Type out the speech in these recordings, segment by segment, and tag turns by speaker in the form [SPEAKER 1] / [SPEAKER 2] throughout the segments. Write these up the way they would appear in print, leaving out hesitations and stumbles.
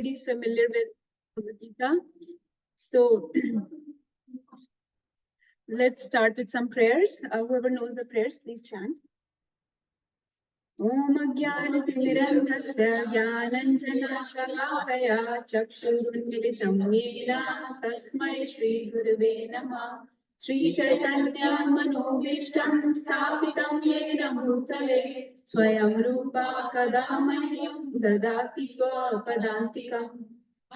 [SPEAKER 1] Everybody's familiar with Bhagavad Gita. So let's start with some prayers. Whoever knows the prayers, please chant. Om Ajnanatimirandhasya Jnananjanashalakaya Chakshurunmilitam Yena Tasmai Shri Gurave Namah Shri Chaitanya Manobhishtam Sthapitam Yena Bhutale Swayam Rupa Kadamahyam Dadati Swapadantikam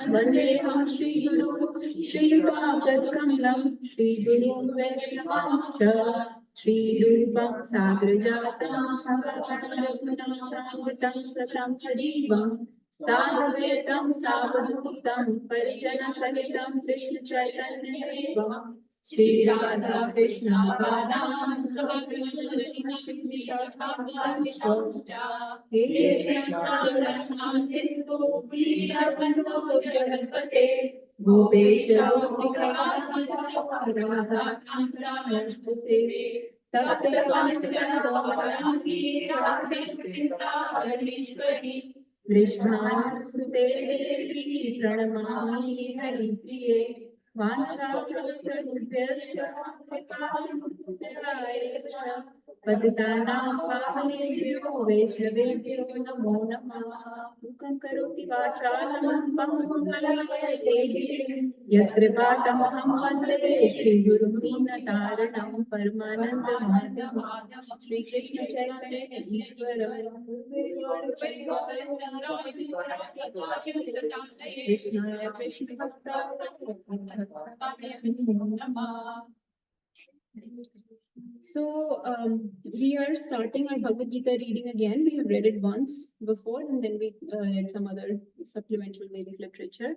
[SPEAKER 1] Vandeham Shri Guru Shri Bhagavatam Shri Guru Vaishnavamscha Shri Rupam Sagrajatam Sagadhanam Satam Sajivam Sadhvetam Savadutam Parijana Sahitam Krishna Chaitanya Devam Shri Radha Krishna Gadam Savagana Shri Vishakha He Krishna Sindhu Veerabandhu Jaganpate Gopesha Gopika Radha Chandra Namaste Tate Vanshadharani Radhe Vrindavaneshwari Krishnasute Devi Pranamami Hari Priye Vanchakalptarubhyascha Kripasindhubhyayascha Patitanam Pavanebhyo Vaishnavebhyo Namo Namah Mukam Karoti Vachalam Pangum Lankaye Yatripatamaham Vande Shri Guru Dīnataranam Paramananda Madhavam Shri Krishna Chaitanya Ishwaram Krishna Krishna Bhakta So we are starting our Bhagavad Gita reading again. We have read it once before, and then we read some other supplemental Vedic literature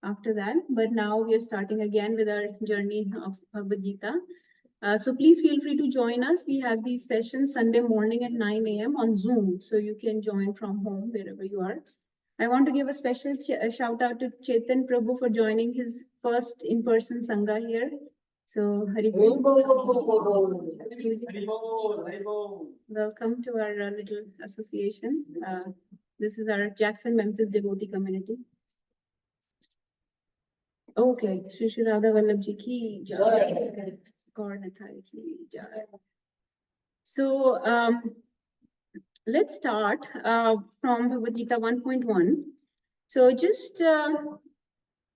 [SPEAKER 1] after that. But now we are starting again with our journey of Bhagavad Gita. So please feel free to join us. We have these sessions Sunday morning at 9 a.m. on Zoom, so you can join from home wherever you are. I want to give a special shout out to Chetan Prabhu for joining his first in-person Sangha here. So, welcome to our little association. This is our Jackson Memphis devotee community. Okay, Shri Shri Radha Vallabhji ki jai. Gaur-Nitai ki jai. So, let's start from Bhagavad Gita 1.1. So, just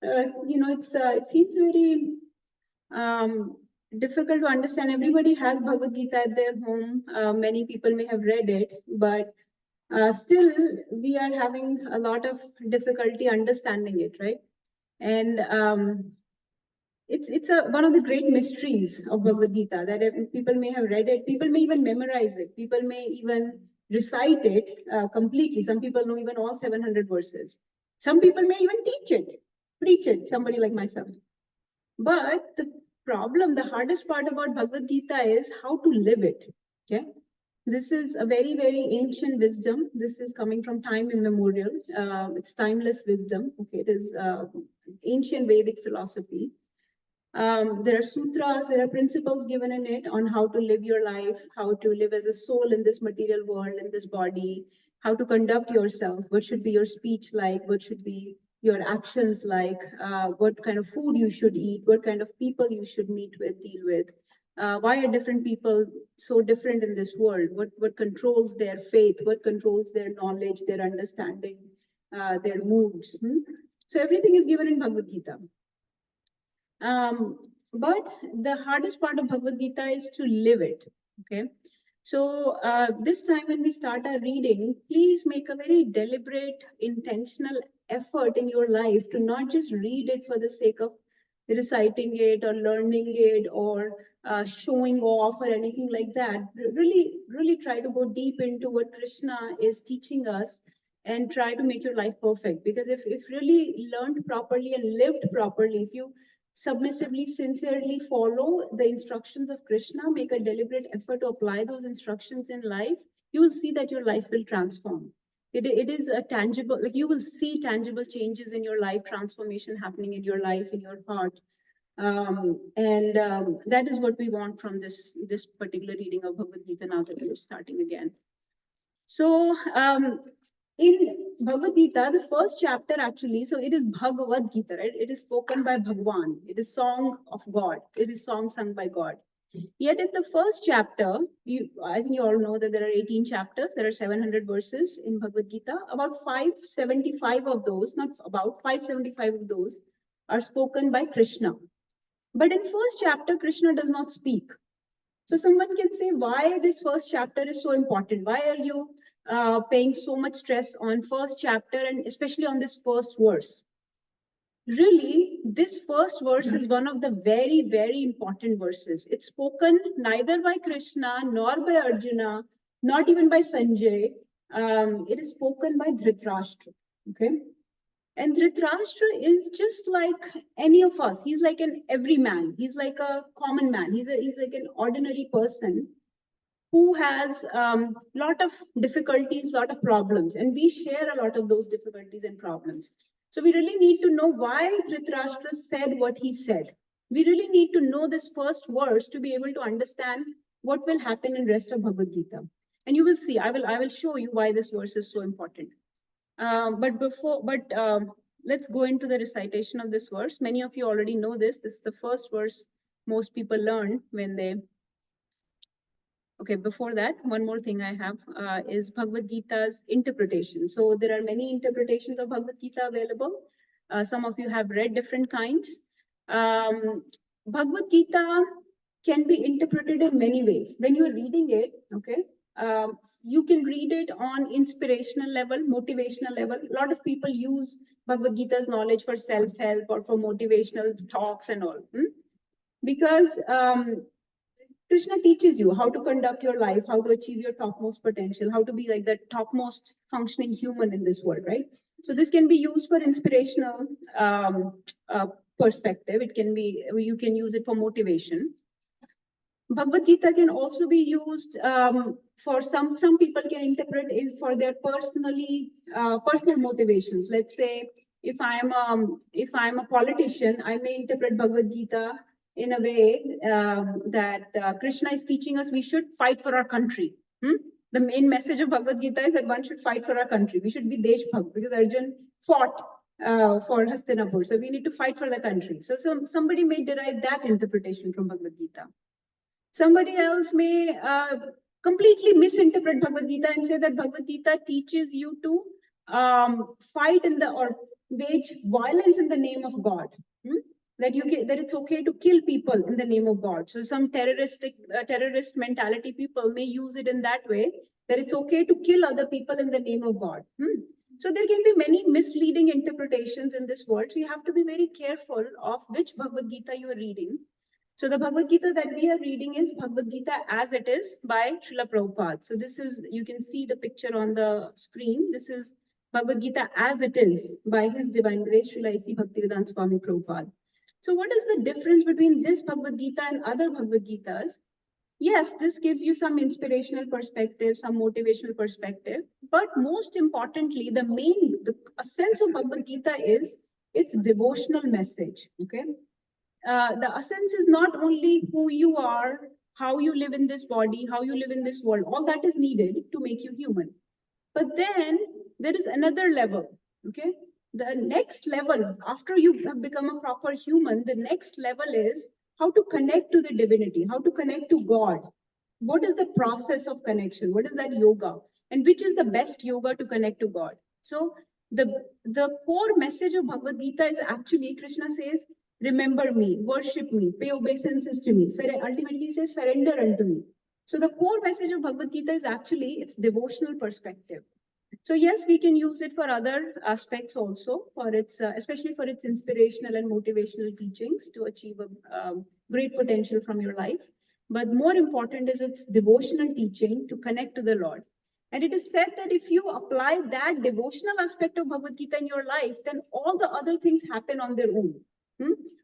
[SPEAKER 1] it seems very difficult to understand. Everybody has Bhagavad Gita at their home. Many people may have read it, but still we are having a lot of difficulty understanding it, right? And it's one of the great mysteries of Bhagavad Gita that people may have read it. People may even memorize it. People may even recite it completely. Some people know even all 700 verses. Some people may even teach it, preach it, somebody like myself. But the problem, the hardest part about Bhagavad Gita is how to live it. Okay, this is a very, very ancient wisdom. This is coming from time immemorial. It's timeless wisdom. Okay, it is ancient Vedic philosophy. There are sutras, there are principles given in it on how to live your life, how to live as a soul in this material world, in this body, how to conduct yourself, what should be your speech like, what should be your actions like, what kind of food you should eat, what kind of people you should meet with, deal with. Why are different people so different in this world? What controls their faith? What controls their knowledge, their understanding, their moods? So everything is given in Bhagavad Gita. But the hardest part of Bhagavad Gita is to live it. Okay. So this time when we start our reading, please make a very deliberate, intentional effort in your life to not just read it for the sake of reciting it or learning it or showing off or anything like that. Really try to go deep into what Krishna is teaching us and try to make your life perfect. Because if really learned properly and lived properly, if you submissively, sincerely follow the instructions of Krishna, make a deliberate effort to apply those instructions in life, you will see that your life will transform. It is a tangible, like you will see tangible changes in your life, transformation happening in your life, in your heart. That is what we want from this particular reading of Bhagavad Gita now that we're starting again. So in Bhagavad Gita, the first chapter actually, so it is Bhagavad Gita, right? It is spoken by Bhagwan. It is song of God. It is song sung by God. Yet in the first chapter, I think you all know that there are 18 chapters. There are 700 verses in Bhagavad Gita. About 575 of those, not about 575 of those, are spoken by Krishna. But in first chapter, Krishna does not speak. So someone can say, why this first chapter is so important? Why are you paying so much stress on first chapter and especially on this first verse? Really, this first verse is one of the very, very important verses. It's spoken neither by Krishna nor by Arjuna, not even by Sanjay. It is spoken by Dhritarashtra. Okay. And Dhritarashtra is just like any of us. He's like an everyman. He's like a common man. He's like an ordinary person who has lot of difficulties, lot of problems, and we share a lot of those difficulties and problems. So we really need to know why Dhritarashtra said what he said. We really need to know this first verse to be able to understand what will happen in rest of Bhagavad Gita. And you will see, I will show you why this verse is so important. Let's go into the recitation of this verse. Many of you already know this. This is the first verse most people learn when they. Okay, before that, one more thing I have is Bhagavad Gita's interpretation. So there are many interpretations of Bhagavad Gita available. Some of you have read different kinds. Bhagavad Gita can be interpreted in many ways. When you are reading it, okay, you can read it on inspirational level, motivational level. A lot of people use Bhagavad Gita's knowledge for self-help or for motivational talks and all. Because Krishna teaches you how to conduct your life, how to achieve your topmost potential, how to be like the topmost functioning human in this world, right? So this can be used for inspirational perspective. It can be, you can use it for motivation. Bhagavad Gita can also be used for some people can interpret it for their personal motivations. Let's say if I'm a politician, I may interpret Bhagavad Gita in a way that Krishna is teaching us we should fight for our country. The main message of Bhagavad Gita is that one should fight for our country. We should be Deshbhakt because Arjun fought for Hastinapur. So we need to fight for the country. So somebody may derive that interpretation from Bhagavad Gita. Somebody else may completely misinterpret Bhagavad Gita and say that Bhagavad Gita teaches you to fight or wage violence in the name of God. That it's okay to kill people in the name of God. So some terrorist mentality people may use it in that way, that it's okay to kill other people in the name of God. So there can be many misleading interpretations in this world. So you have to be very careful of which Bhagavad Gita you are reading. So the Bhagavad Gita that we are reading is Bhagavad Gita as it is by Srila Prabhupada. So this is, you can see the picture on the screen. This is Bhagavad Gita as it is by His Divine Grace, Srila A.C. Bhaktivedanta Swami Prabhupada. So what is the difference between this Bhagavad Gita and other Bhagavad Gitas? Yes, this gives you some inspirational perspective, some motivational perspective. But most importantly, the essence of Bhagavad Gita is its devotional message. Okay. The essence is not only who you are, how you live in this body, how you live in this world. All that is needed to make you human. But then there is another level. Okay. The next level, after you have become a proper human, the next level is how to connect to the divinity, how to connect to God. What is the process of connection? What is that yoga? And which is the best yoga to connect to God? So the core message of Bhagavad Gita is actually, Krishna says, remember me, worship me, pay obeisances to me. Ultimately, he says, surrender unto me. So the core message of Bhagavad Gita is actually its devotional perspective. So yes, we can use it for other aspects also, for its especially for its inspirational and motivational teachings to achieve a great potential from your life. But more important is its devotional teaching to connect to the Lord. And it is said that if you apply that devotional aspect of Bhagavad Gita in your life, then all the other things happen on their own.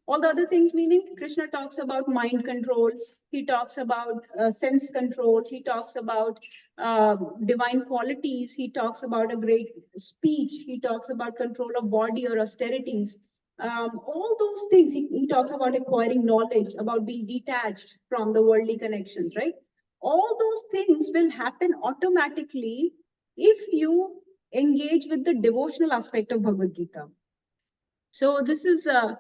[SPEAKER 1] All the other things, meaning Krishna talks about mind control, he talks about sense control, he talks about divine qualities, he talks about a great speech, he talks about control of body or austerities. All those things, he talks about acquiring knowledge, about being detached from the worldly connections, right? All those things will happen automatically if you engage with the devotional aspect of Bhagavad Gita. So this is the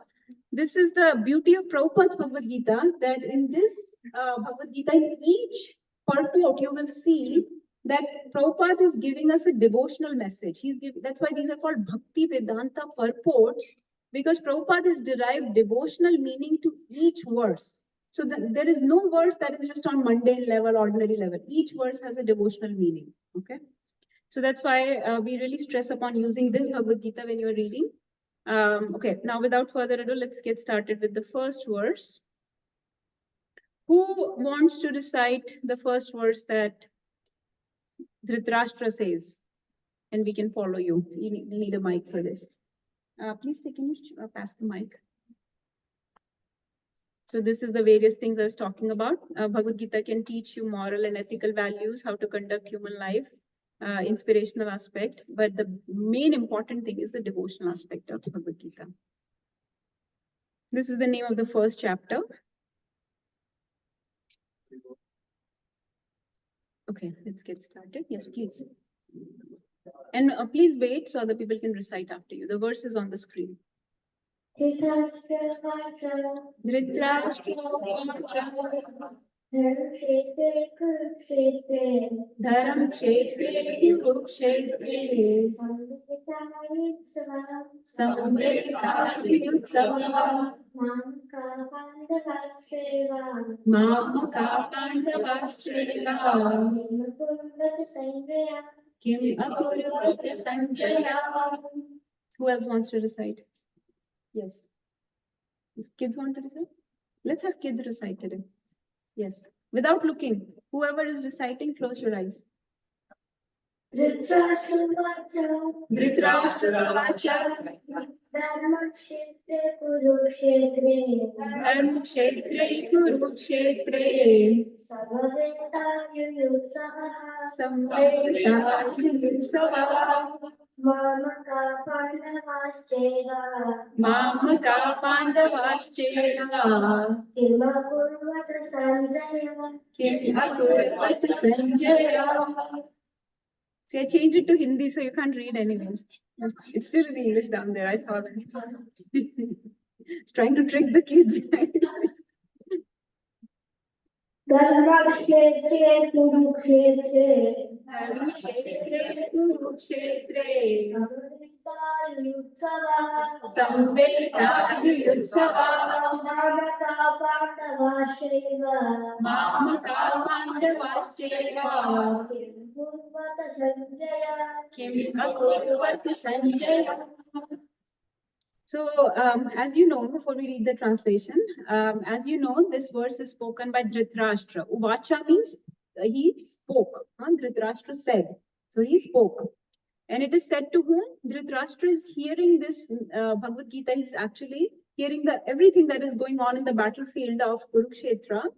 [SPEAKER 1] beauty of Prabhupada's Bhagavad Gita, that in this Bhagavad Gita, in each purport, you will see that Prabhupada is giving us a devotional message. That's why these are called Bhakti Vedanta purports, because Prabhupada has derived devotional meaning to each verse. So there is no verse that is just on mundane level, ordinary level. Each verse has a devotional meaning. Okay. So that's why we really stress upon using this Bhagavad Gita when you are reading. Okay, now without further ado, let's get started with the first verse. Who wants to recite the first verse that Dhritarashtra says? And we can follow you. You need a mic for this. Please take pass the mic. So this is the various things I was talking about. Bhagavad Gita can teach you moral and ethical values, how to conduct human life, inspirational aspect. But the main important thing is the devotional aspect of Bhagavad Gita. This is the name of the first chapter. Okay, let's get started. Yes, please. And please wait so other people can recite after you. The verse is on the screen. Dharam Kshetre Kurukshetre Samveta Yutsava Mamaka Pandavashtreva Kim Akurvata Sanjaya. Who else wants to recite? Yes. Kids want to recite? Let's have kids recite today. Yes. Without looking. Whoever is reciting, close your eyes. Dhritarashtra Vacha Dharmakshetre Kurukshetre Samveta Yutsava Mamaka Pandavascheva Kim Akurvata Sanjaya. See, I changed it to Hindi, so you can't read anyways. It's still in English down there, I thought. It's trying to trick the kids. Dharmakshetre Kurukshetre Samveta Yutsava Mamaka Pandavascheva Kim Akurvata Sanjaya. So, as you know, before we read the translation, as you know, this verse is spoken by Dhritarashtra. Uvacha means he spoke. Dhritarashtra said. So he spoke. And it is said to whom? Dhritarashtra is hearing this Bhagavad Gita. He's actually hearing everything that is going on in the battlefield of Kurukshetra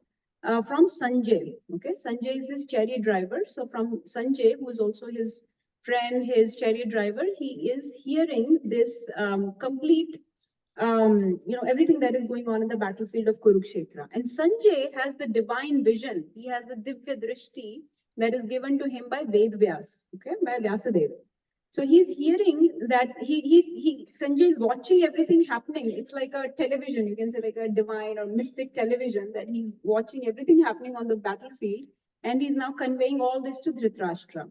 [SPEAKER 1] from Sanjay. Okay, Sanjay is his chariot driver. So from Sanjay, who is also his friend, his chariot driver, he is hearing this complete, everything that is going on in the battlefield of Kurukshetra. And Sanjay has the divine vision. He has the Divya Drishti that is given to him by Vedvyas, okay, by Vyasadeva. So he's hearing that Sanjay is watching everything happening. It's like a television, you can say like a divine or mystic television, that he's watching everything happening on the battlefield. And he's now conveying all this to Dhritarashtra.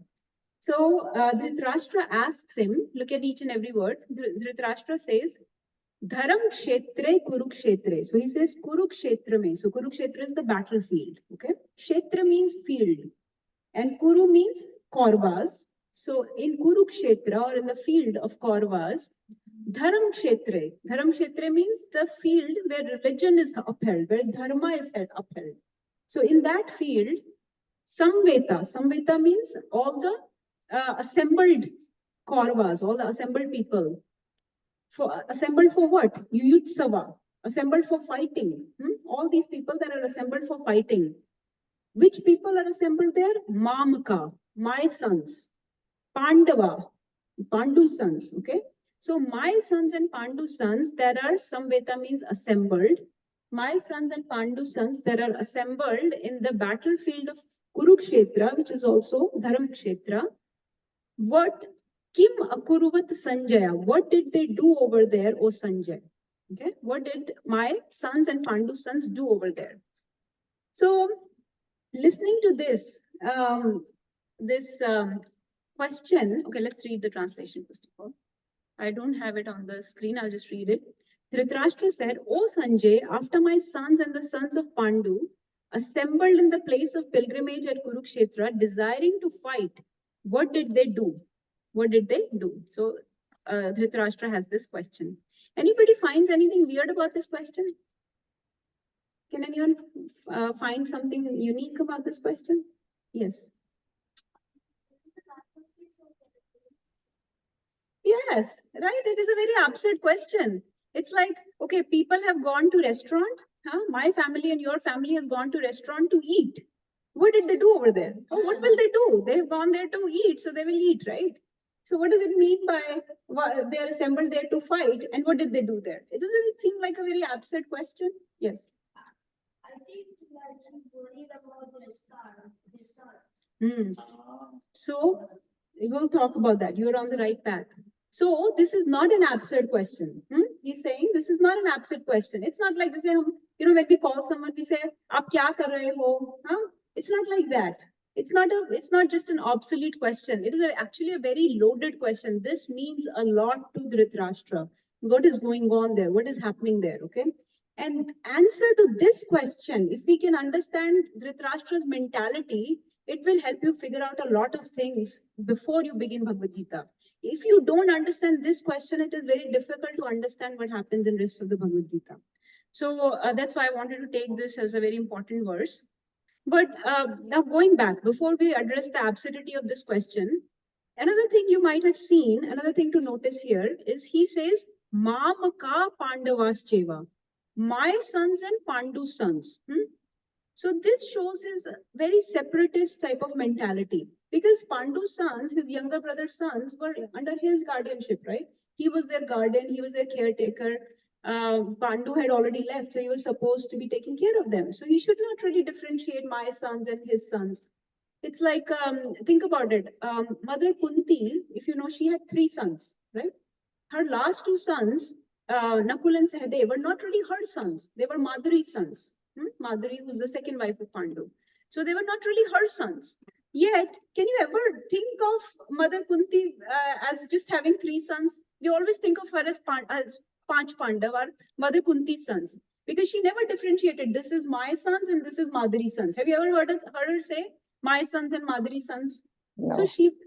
[SPEAKER 1] So Dhritarashtra asks him, look at each and every word. Dhritarashtra says, Dharam Kshetre Kurukshetre. So he says Kurukshetra mein. So Kurukshetra is the battlefield. Okay. Kshetra means field. And Kuru means Kauravas. So in Kurukshetra, or in the field of Kauravas, Dharam Kshetre. Dharam Kshetre means the field where religion is upheld, where dharma is upheld. So in that field, Samveta. Samveta means all the assembled Kauravas, all the assembled people. Assembled for what? Yuyutsava. Assembled for fighting. All these people that are assembled for fighting. Which people are assembled there? Mamaka, my sons. Pandava, Pandu's sons. Okay. So my sons and Pandu's sons that are, Samveta means assembled. My sons and Pandu's sons that are assembled in the battlefield of Kurukshetra, which is also Dharam Kshetra. What Kim akuruvat Sanjaya. What did they do over there, O Sanjay? Okay, what did my sons and Pandu's sons do over there? So, listening to this, question. Okay, let's read the translation first of all. I don't have it on the screen. I'll just read it. Dhritarashtra said, "O Sanjay, after my sons and the sons of Pandu assembled in the place of pilgrimage at Kurukshetra, desiring to fight, what did they do? What did they do?" So Dhritarashtra has this question. Anybody finds anything weird about this question? Can anyone find something unique about this question? Yes. Yes, right. It is a very absurd question. It's like, okay, people have gone to restaurant. Huh? My family and your family has gone to restaurant to eat. What did they do over there? Oh, what will they do? They have gone there to eat, so they will eat, right? So what does it mean by they are assembled there to fight? And what did they do there? It doesn't seem like a very absurd question. Yes.
[SPEAKER 2] I think that he's worried about his son.
[SPEAKER 1] So we'll talk about that. You're on the right path. So this is not an absurd question. He's saying this is not an absurd question. It's not like to say, when we call someone, we say, "Aap kya kar rahe ho?" It's not like that. It's not just an obsolete question. It is actually a very loaded question. This means a lot to Dhritarashtra. What is going on there? What is happening there? Okay. And answer to this question, if we can understand Dhritarashtra's mentality, it will help you figure out a lot of things before you begin Bhagavad Gita. If you don't understand this question, it is very difficult to understand what happens in rest of the Bhagavad Gita. So that's why I wanted to take this as a very important verse. But now going back, before we address the absurdity of this question, another thing you might have seen, another thing to notice here is he says, Mamaka Pandavas Cheva, my sons and Pandu's sons. So this shows his very separatist type of mentality, because Pandu's sons, his younger brother's sons, were under his guardianship, right? He was their guardian, he was their caretaker. Pandu had already left, so he was supposed to be taking care of them. So he should not really differentiate my sons and his sons. It's like, think about it. Mother Kunti, if you know, she had 3 sons, right? Her last 2 sons, Nakul and Sahadev, were not really her sons. They were Madhuri's sons. Madhuri, who's the second wife of Pandu. So they were not really her sons. Yet, can you ever think of Mother Kunti as just having 3 sons? We always think of her as Panch Pandav, or Mother Kunti's sons, because she never differentiated. This is my sons and this is Madhuri's sons. Have you ever heard her say, my sons and Madhuri's sons? No. So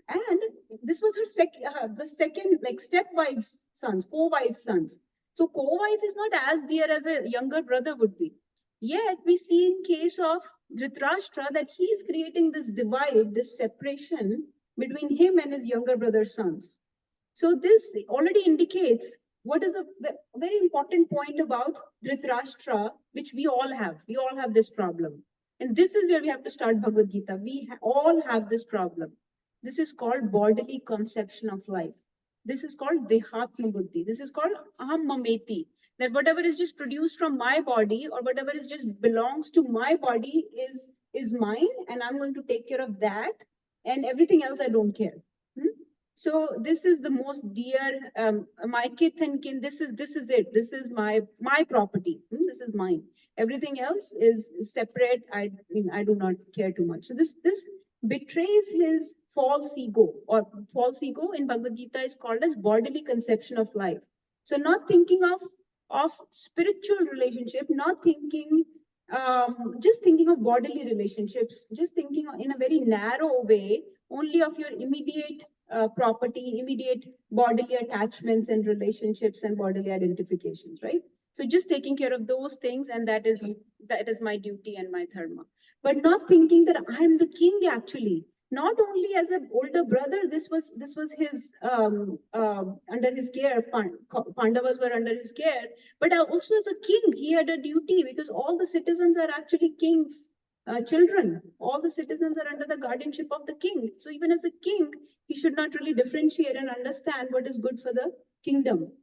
[SPEAKER 1] and this was her the second, like, stepwife's sons, co-wife's sons. So co-wife is not as dear as a younger brother would be. Yet we see in case of Dhritarashtra that he is creating this divide, this separation between him and his younger brother's sons. So this already indicates what is a very important point about Dhritarashtra, which we all have. We all have this problem. And this is where we have to start Bhagavad Gita. We all have this problem. This is called bodily conception of life. This is called Dehatma Buddhi. This is called Aham Mameti. That whatever is just produced from my body, or whatever is just belongs to my body is mine, and I'm going to take care of that, and everything else I don't care. So this is the most dear, my kith and kin. This is it. This is my property. This is mine. Everything else is separate. I do not care too much. So this betrays his false ego, or false ego in Bhagavad Gita is called as bodily conception of life. So not thinking of spiritual relationship, not thinking, just thinking of bodily relationships, just thinking in a very narrow way, only of your immediate property, immediate bodily attachments and relationships and bodily identifications, right? So just taking care of those things, and that is my duty and my dharma. But not thinking that I am the king actually. Not only as an older brother, this was his under his care. Pandavas were under his care, but also as a king, he had a duty, because all the citizens are actually kings' children. All the citizens are under the guardianship of the king. So even as a king, he should not really differentiate and understand what is good for the kingdom.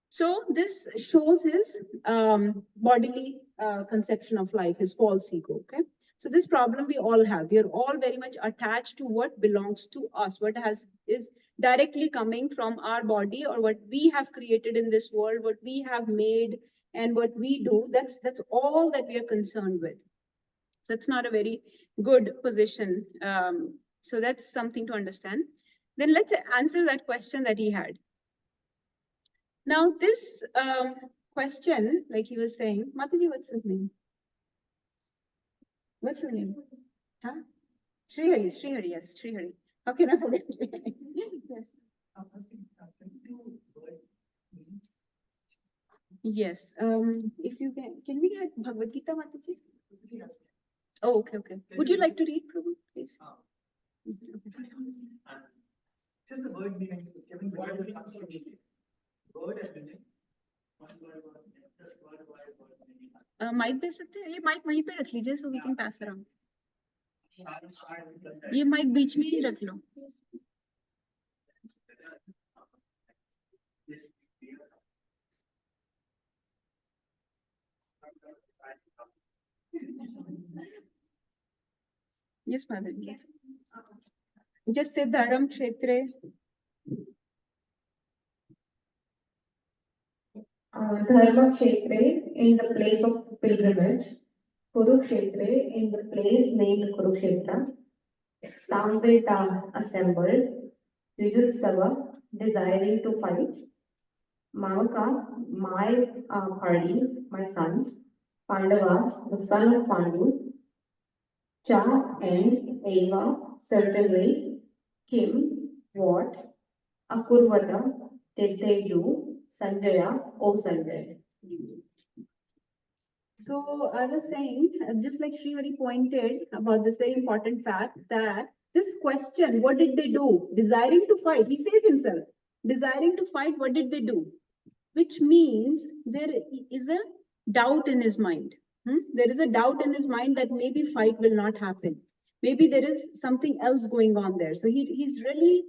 [SPEAKER 1] So this shows his bodily conception of life, his false ego. Okay. So this problem we all have. We are all very much attached to what belongs to us, what is directly coming from our body or what we have created in this world, what we have made and what we do. That's all that we are concerned with. So that's not a very good position. So that's something to understand. Then let's answer that question that he had. Now this question, like he was saying, Mataji, what's his name? What's your name? Huh? Srihari, yes, Srihari. How can I forget Srihari? Yes. Yes. If you can we get Bhagavad Gita, Mataji? Oh, okay, okay. Would you like to read, Prabhu, please?
[SPEAKER 3] Just the word meanings is given the word translation. Word and meaning.
[SPEAKER 1] Mic दे सकते हैं? ये mic वहीं पे रख लीजिए so we can pass around. ये mic बीच में ही रख लो. Yes, mother. Yes. Just say Dharam Kshetre.
[SPEAKER 4] Dharma Kshetre in the place of pilgrimage, Kurukshetre in the place named Kurukshetra, Samveta assembled, Yuyutsava desiring to fight, Mamaka, my party, my sons, Pandava, the son of Pandu, Cha and Eva, certainly, Kim, what, Akurvata, did they do? Sanjaya, oh Sanjay.
[SPEAKER 1] So I was saying, just like Srihari pointed about this very important fact that this question, what did they do? Desiring to fight, he says himself, desiring to fight, what did they do? Which means there is a doubt in his mind. There is a doubt in his mind that maybe fight will not happen. Maybe there is something else going on there. So he's really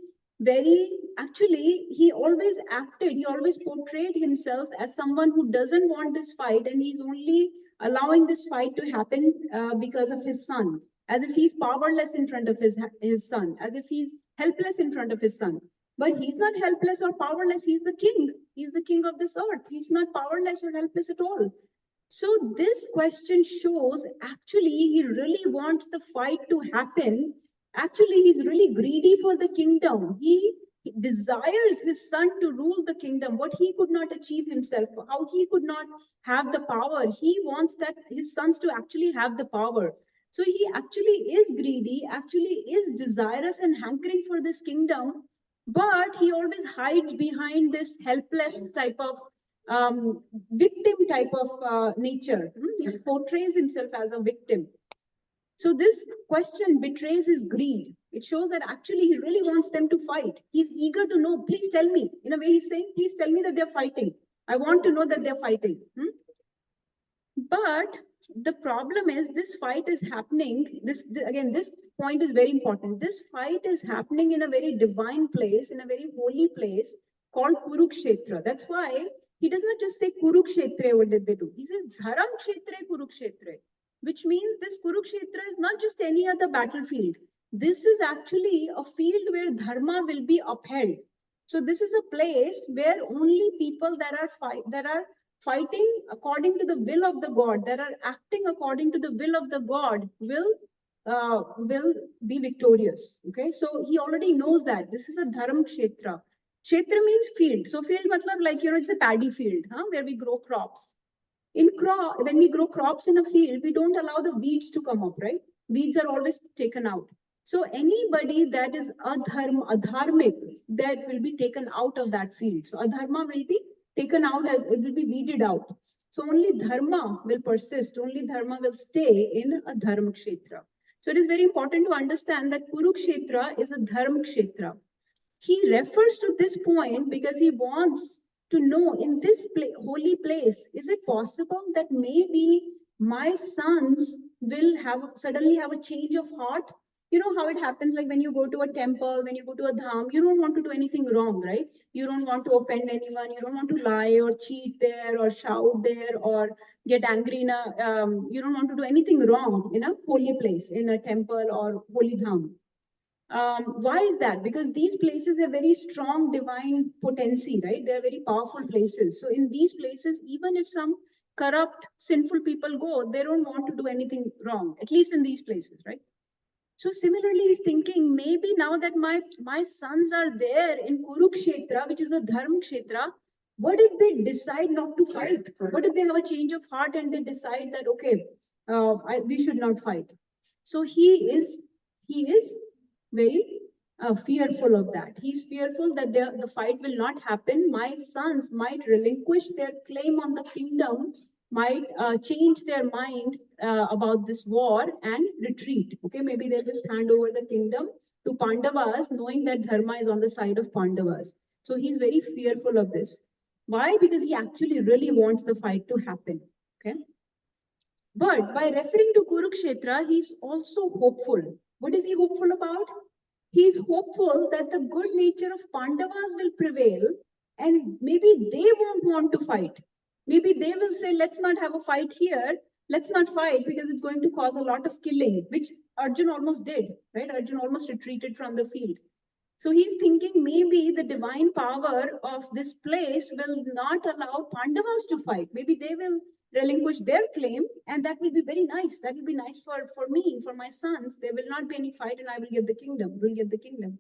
[SPEAKER 1] actually, he always acted, he always portrayed himself as someone who doesn't want this fight, and he's only allowing this fight to happen because of his son, as if he's powerless in front of his son, as if he's helpless in front of his son. But he's not helpless or powerless, he's the king. He's the king of this earth. He's not powerless or helpless at all. So this question shows actually he really wants the fight to happen. Actually, he's really greedy for the kingdom. He desires his son to rule the kingdom, what he could not achieve himself, how he could not have the power. He wants that his sons to actually have the power. So he actually is greedy, actually is desirous and hankering for this kingdom, but he always hides behind this helpless type of victim type of nature. He portrays himself as a victim. So this question betrays his greed. It shows that actually he really wants them to fight. He's eager to know, please tell me. In a way he's saying, please tell me that they're fighting. I want to know that they're fighting. But the problem is this fight is happening. This point is very important. This fight is happening in a very divine place, in a very holy place called Kurukshetra. That's why he does not just say Kurukshetra, what did they do? He says Dharam Kshetra Kurukshetra, which means this Kurukshetra is not just any other battlefield. This is actually a field where dharma will be upheld. So this is a place where only people that are fighting according to the will of the God, that are acting according to the will of the God will be victorious. Okay, so he already knows that this is a Dharam Kshetra. Kshetra means field. So field matlab like, it's a paddy field, where we grow crops. When we grow crops in a field, we don't allow the weeds to come up, right? Weeds are always taken out. So anybody that is adharmic, that will be taken out of that field. So adharma will be taken out, as it will be weeded out. So only dharma will persist, only dharma will stay in a dharma kshetra. So it is very important to understand that Kurukshetra is a dharma kshetra. He refers to this point because he wants to know, in this holy place, is it possible that maybe my sons will suddenly have a change of heart? You know how it happens, like when you go to a temple, when you go to a dham, you don't want to do anything wrong, right? You don't want to offend anyone, you don't want to lie or cheat there or shout there or get angry you don't want to do anything wrong in a holy place, in a temple or holy dham. Why is that? Because these places have very strong divine potency, right? They're very powerful places. So in these places, even if some corrupt, sinful people go, they don't want to do anything wrong, at least in these places, right? So similarly, he's thinking, maybe now that my sons are there in Kurukshetra, which is a Dharma Kshetra, what if they decide not to fight? What if they have a change of heart and they decide that, okay, we should not fight? So he is very fearful of that. He's fearful that the fight will not happen. My sons might relinquish their claim on the kingdom, might change their mind about this war and retreat. Okay, maybe they'll just hand over the kingdom to Pandavas, knowing that Dharma is on the side of Pandavas. So he's very fearful of this. Why? Because he actually really wants the fight to happen. Okay. But by referring to Kurukshetra, he's also hopeful. What is he hopeful about? He's hopeful that the good nature of Pandavas will prevail and maybe they won't want to fight. Maybe they will say, let's not have a fight here. Let's not fight because it's going to cause a lot of killing, which Arjun almost did, right? Arjun almost retreated from the field. So he's thinking maybe the divine power of this place will not allow Pandavas to fight. Maybe they will relinquish their claim, and that will be very nice. That will be nice for me, for my sons. There will not be any fight, and I will get the kingdom. Will get the kingdom.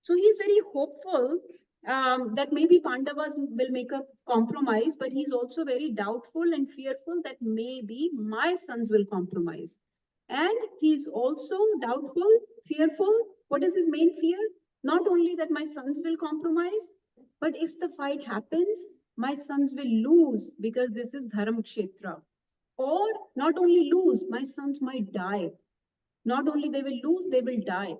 [SPEAKER 1] So he's very hopeful that maybe Pandavas will make a compromise, but he's also very doubtful and fearful that maybe my sons will compromise. And he's also doubtful, fearful. What is his main fear? Not only that my sons will compromise, but if the fight happens, my sons will lose because this is Dharma Kshetra. Or not only lose, my sons might die. Not only they will lose, they will die.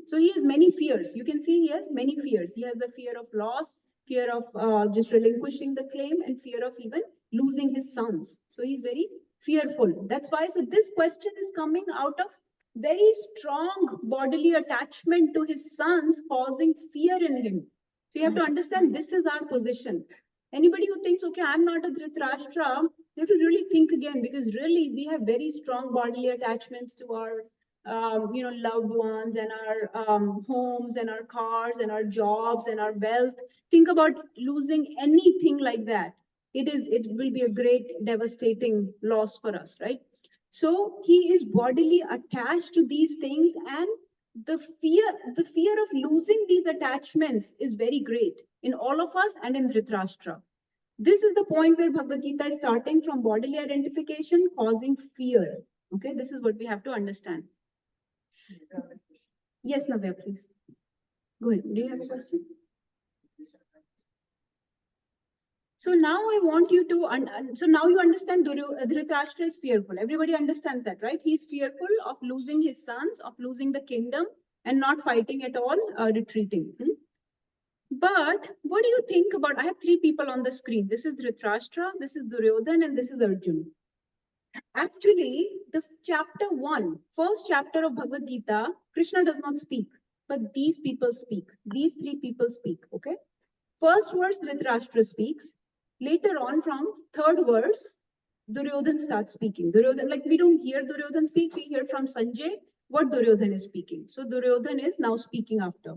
[SPEAKER 1] So he has many fears. You can see he has many fears. He has the fear of loss, fear of just relinquishing the claim, and fear of even losing his sons. So he's very fearful. That's why. So this question is coming out of very strong bodily attachment to his sons, causing fear in him. So you have to understand this is our position. Anybody who thinks, okay, I'm not a Dhritarashtra, you have to really think again, because really we have very strong bodily attachments to our loved ones and our homes and our cars and our jobs and our wealth. Think about losing anything like that. It will be a great devastating loss for us, right? So he is bodily attached to these things, and the fear of losing these attachments is very great in all of us and in Dhritarashtra. This is the point where Bhagavad Gita is starting from bodily identification, causing fear. Okay, this is what we have to understand. Yes, Navya, please. Go ahead. Do you have a question? So now I want you to, so now you understand Dhritarashtra is fearful. Everybody understands that, right? He's fearful of losing his sons, of losing the kingdom, and not fighting at all, retreating. But what do you think about, I have three people on the screen. This is Dhritarashtra, this is Duryodhan, and this is Arjun. Actually, the first chapter of Bhagavad Gita, Krishna does not speak, but these people speak. These three people speak, okay? First verse, Dhritarashtra speaks. Later on, from third verse, Duryodhan starts speaking. Duryodhan, like we don't hear Duryodhan speak, we hear from Sanjay what Duryodhan is speaking. So Duryodhan is now speaking after.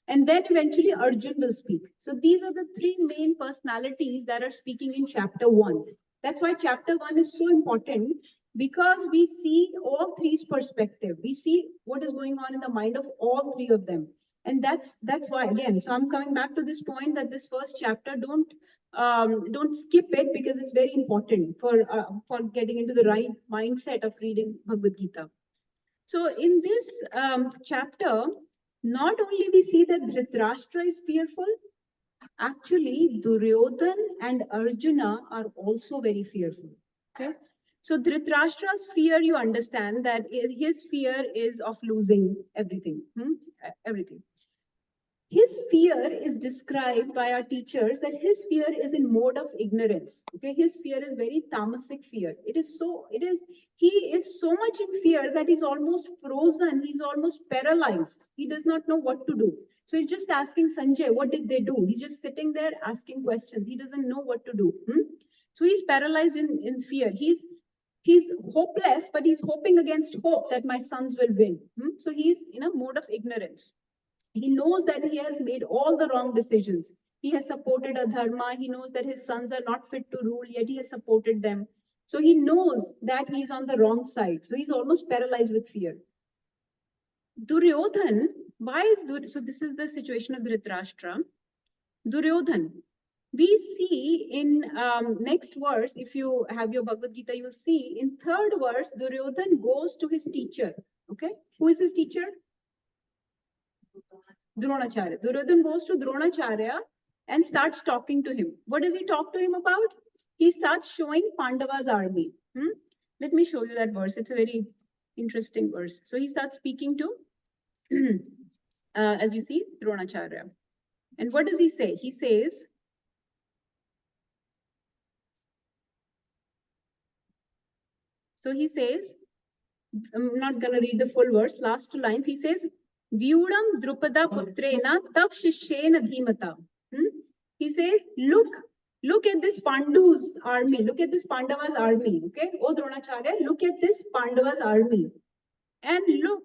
[SPEAKER 1] And then eventually Arjun will speak. So these are the three main personalities that are speaking in chapter 1. That's why chapter 1 is so important, because we see all three's perspective. We see what is going on in the mind of all three of them. And that's why, again, so I'm coming back to this point that this first chapter, don't skip it, because it's very important for getting into the right mindset of reading Bhagavad Gita. So in this chapter, not only we see that Dhritarashtra is fearful, actually Duryodhan and Arjuna are also very fearful. Okay, so Dhritarashtra's fear, you understand that his fear is of losing everything. Everything. His fear is described by our teachers that his fear is in mode of ignorance. Okay, his fear is very tamasic fear. He is so much in fear that he's almost frozen. He's almost paralyzed. He does not know what to do. So he's just asking Sanjay, what did they do? He's just sitting there asking questions. He doesn't know what to do. So he's paralyzed in fear. he's hopeless, but he's hoping against hope that my sons will win. So he's in a mode of ignorance. He knows that he has made all the wrong decisions. He has supported adharma. He knows that his sons are not fit to rule, yet he has supported them. So he knows that he's on the wrong side. So he's almost paralyzed with fear. Duryodhan, why is so this is the situation of Dhritarashtra. Duryodhan, we see in next verse, if you have your Bhagavad Gita, you will see in third verse, Duryodhan goes to his teacher. Okay, who is his teacher? Dronacharya. Duryodhan goes to Dronacharya and starts talking to him. What does he talk to him about? He starts showing Pandava's army. Let me show you that verse. It's a very interesting verse. So he starts speaking to, as you see, Dronacharya. And what does he say? He says, so he says, I'm not going to read the full verse, last two lines. He says, Vyudam Drupada Putrena Tav Shishena Dhimata. He says, look at this Pandu's army. Look at this Pandava's army. Okay, O Dronacharya, look at this Pandava's army. And look,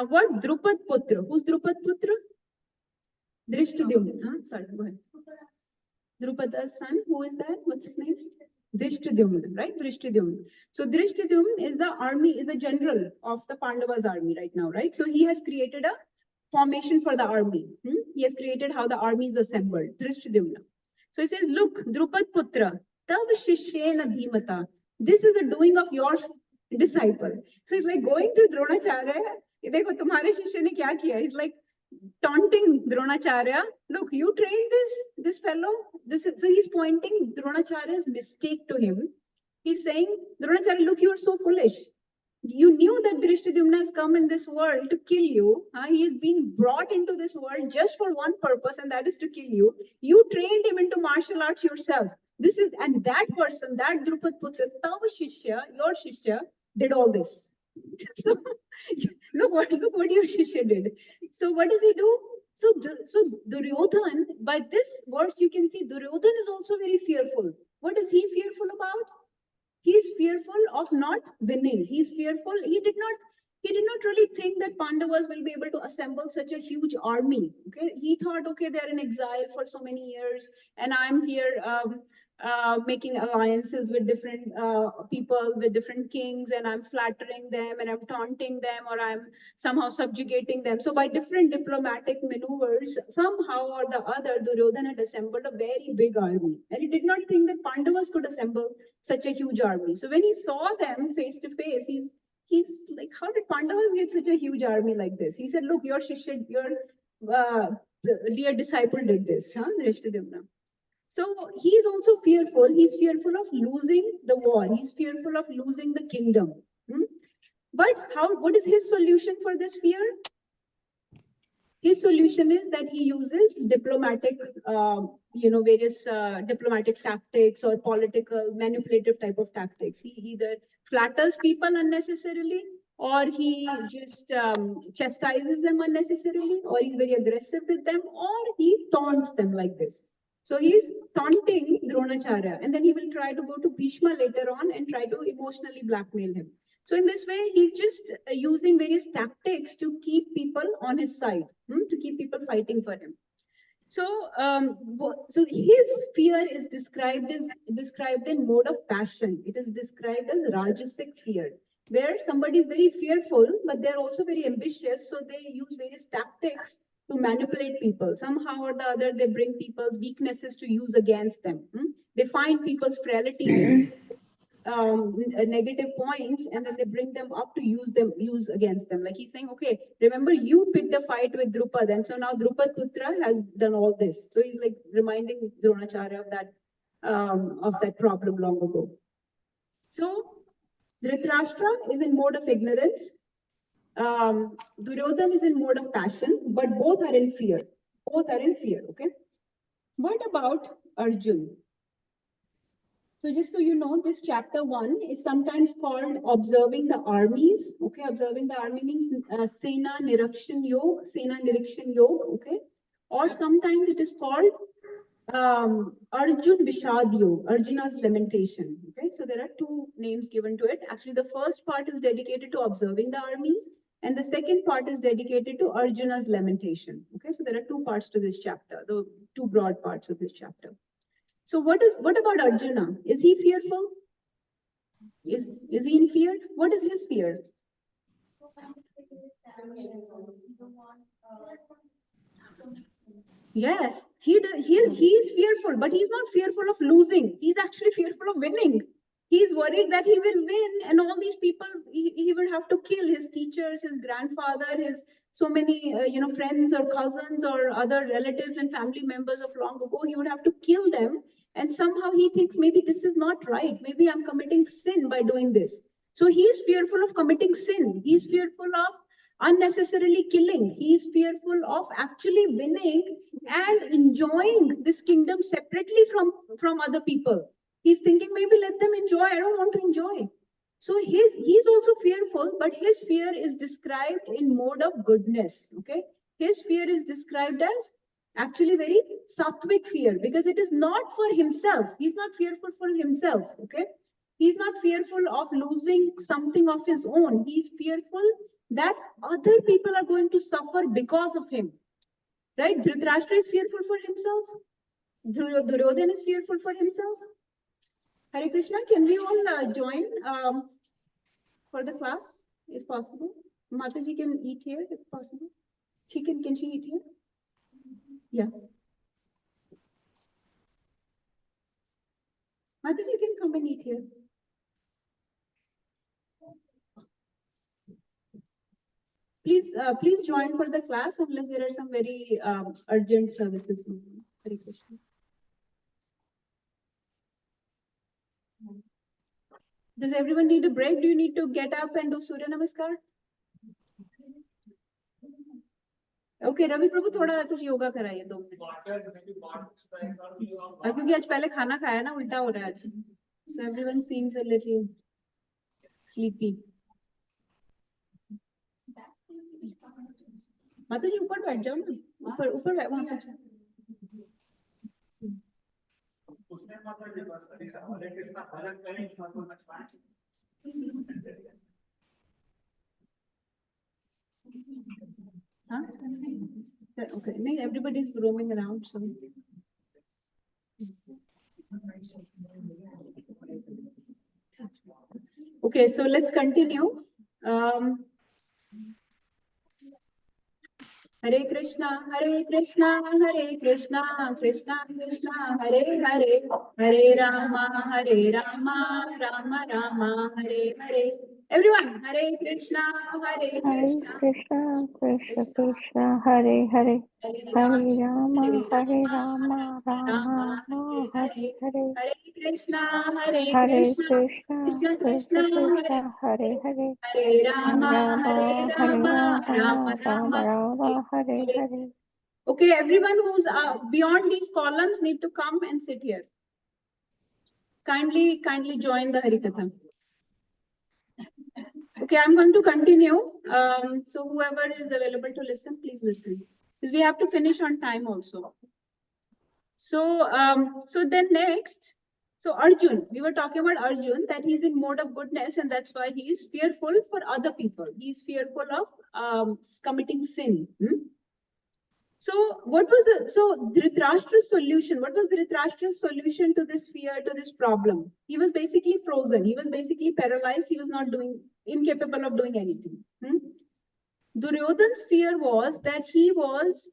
[SPEAKER 1] what Drupad Putra. Who's Drupad Putra? Drishtadyumna. Sorry, go ahead. Drupada's son. Who is that? What's his name? Drishtadyumna, right? Drishtadyumna. So Drishtadyumna is the army, is the general of the Pandavas army right now, right? So he has created a formation for the army. He has created how the army is assembled. Drishtadyumna. So he says, look, Drupad Putra, Tav Shishena Dhimata. This is the doing of your disciple. So he's like going to Dronacharya. Dekho, tumhare shishya ne kya kiya? He's like taunting Dronacharya. Look, you trained this fellow. So he's pointing Dronacharya's mistake to him. He's saying, Dronacharya, look, you are so foolish. You knew that Drishtadyumna has come in this world to kill you. He is being brought into this world just for one purpose, and that is to kill you. You trained him into martial arts yourself. And that person, that Drupad Putra, Tav Shishya, your Shishya, did all this. So look what your Shishya did. So what does he do? So Duryodhan, by this verse, you can see Duryodhan is also very fearful. What is he fearful about? He is fearful of not winning. He's fearful. He did not really think that Pandavas will be able to assemble such a huge army. Okay, he thought, okay, they're in exile for so many years, and I'm here making alliances with different people, with different kings, and I'm flattering them, and I'm taunting them, or I'm somehow subjugating them. So by different diplomatic maneuvers, somehow or the other, Duryodhan had assembled a very big army, and he did not think that Pandavas could assemble such a huge army. So when he saw them face to face, he's like, how did Pandavas get such a huge army like this? He said, look, your Shishya, your dear disciple did this, Drishtadyumna. So he is also fearful. He's fearful of losing the war. He's fearful of losing the kingdom. But what is his solution for this fear? His solution is that he uses diplomatic, various diplomatic tactics or political manipulative type of tactics. He either flatters people unnecessarily, or he just chastises them unnecessarily, or he's very aggressive with them, or he taunts them like this. So he's taunting Dronacharya, and then he will try to go to Bhishma later on and try to emotionally blackmail him. So in this way, he's just using various tactics to keep people on his side, to keep people fighting for him. So, so his fear is described in mode of passion. It is described as Rajasic fear, where somebody is very fearful, but they're also very ambitious. So they use various tactics to manipulate people. Somehow or the other, they bring people's weaknesses to use against them. They find people's frailties, negative points, and then they bring them up to use against them. Like he's saying, okay, remember you picked a fight with Drupad, and so now Drupad Putra has done all this. So he's like reminding Dronacharya of that problem long ago. So Dhritarashtra is in mode of ignorance. Duryodhan is in mode of passion, but both are in fear. Okay. What about Arjun? So just so you know, this chapter 1 is sometimes called observing the armies. Okay, observing the army means Sena Nirikshan Yog. Okay, or sometimes it is called Arjun Vishad Yog, Arjuna's lamentation. Okay, Okay, so there are two names given to it. Actually, the first part is dedicated to observing the armies, and the second part is dedicated to Arjuna's lamentation. Okay, so there are two parts to this chapter, the two broad parts of this chapter. So what about Arjuna? Is he fearful? Is he in fear? What is his fear? Yes, he is fearful, but he's not fearful of losing. He's actually fearful of winning. He's worried that he will win, and all these people he will have to kill, his teachers, his grandfather, his so many friends or cousins or other relatives and family members of long ago. He would have to kill them, and somehow he thinks maybe this is not right. Maybe I'm committing sin by doing this. So he's fearful of committing sin. He's fearful of unnecessarily killing. He's fearful of actually winning and enjoying this kingdom separately from other people. He's thinking, maybe let them enjoy. I don't want to enjoy. So he's also fearful, but his fear is described in mode of goodness. Okay, his fear is described as actually very sattvic fear, because it is not for himself. He's not fearful for himself. Okay, he's not fearful of losing something of his own. He's fearful that other people are going to suffer because of him. Right? Dhritarashtra is fearful for himself. Duryodhana is fearful for himself. Hare Krishna, can we all join for the class, if possible? Mataji can eat here, if possible. Can she eat here? Yeah. Mataji, you can come and eat here. Please join for the class unless there are some very urgent services. Hare Krishna. Does everyone need a break? Do you need to get up and do Surya Namaskar? Okay, Ravi Prabhu, थोड़ा कुछ योगा कराइए 2 minute. क्योंकि आज पहले खाना खाया ना, उल्टा हो रहा है आज. So everyone seems a little sleepy. माता जी ऊपर बैठ जाओ ना, ऊपर बैठ वहाँ पर. Huh? Okay, no, everybody is roaming around. So. Okay, so let's continue. Hare Krishna, Krishna Krishna, Krishna, Hare Hare, Hare Rama, Rama Rama, Hare Hare. Everyone, Hare Krishna,
[SPEAKER 5] Krishna, Krishna Krishna, Hare Hare, Hare Rama, Rama Rama, Hare Hare.
[SPEAKER 1] Hare Krishna,
[SPEAKER 5] Krishna, Krishna, Hare Hare,
[SPEAKER 1] Hare Rama,
[SPEAKER 5] Rama Rama, Hare Hare.
[SPEAKER 1] Okay, everyone who's beyond these columns need to come and sit here. Kindly join the Harikatha. Okay, I'm going to continue. So whoever is available to listen, please listen, because we have to finish on time also. So then next, so Arjun, we were talking about Arjun, that he's in mode of goodness, and that's why he is fearful for other people. He's fearful of committing sin. So Dhritarashtra's solution? What was Dhritarashtra's solution to this fear, to this problem? He was basically frozen. He was basically paralyzed. He was incapable of doing anything. Duryodhana's fear was that he was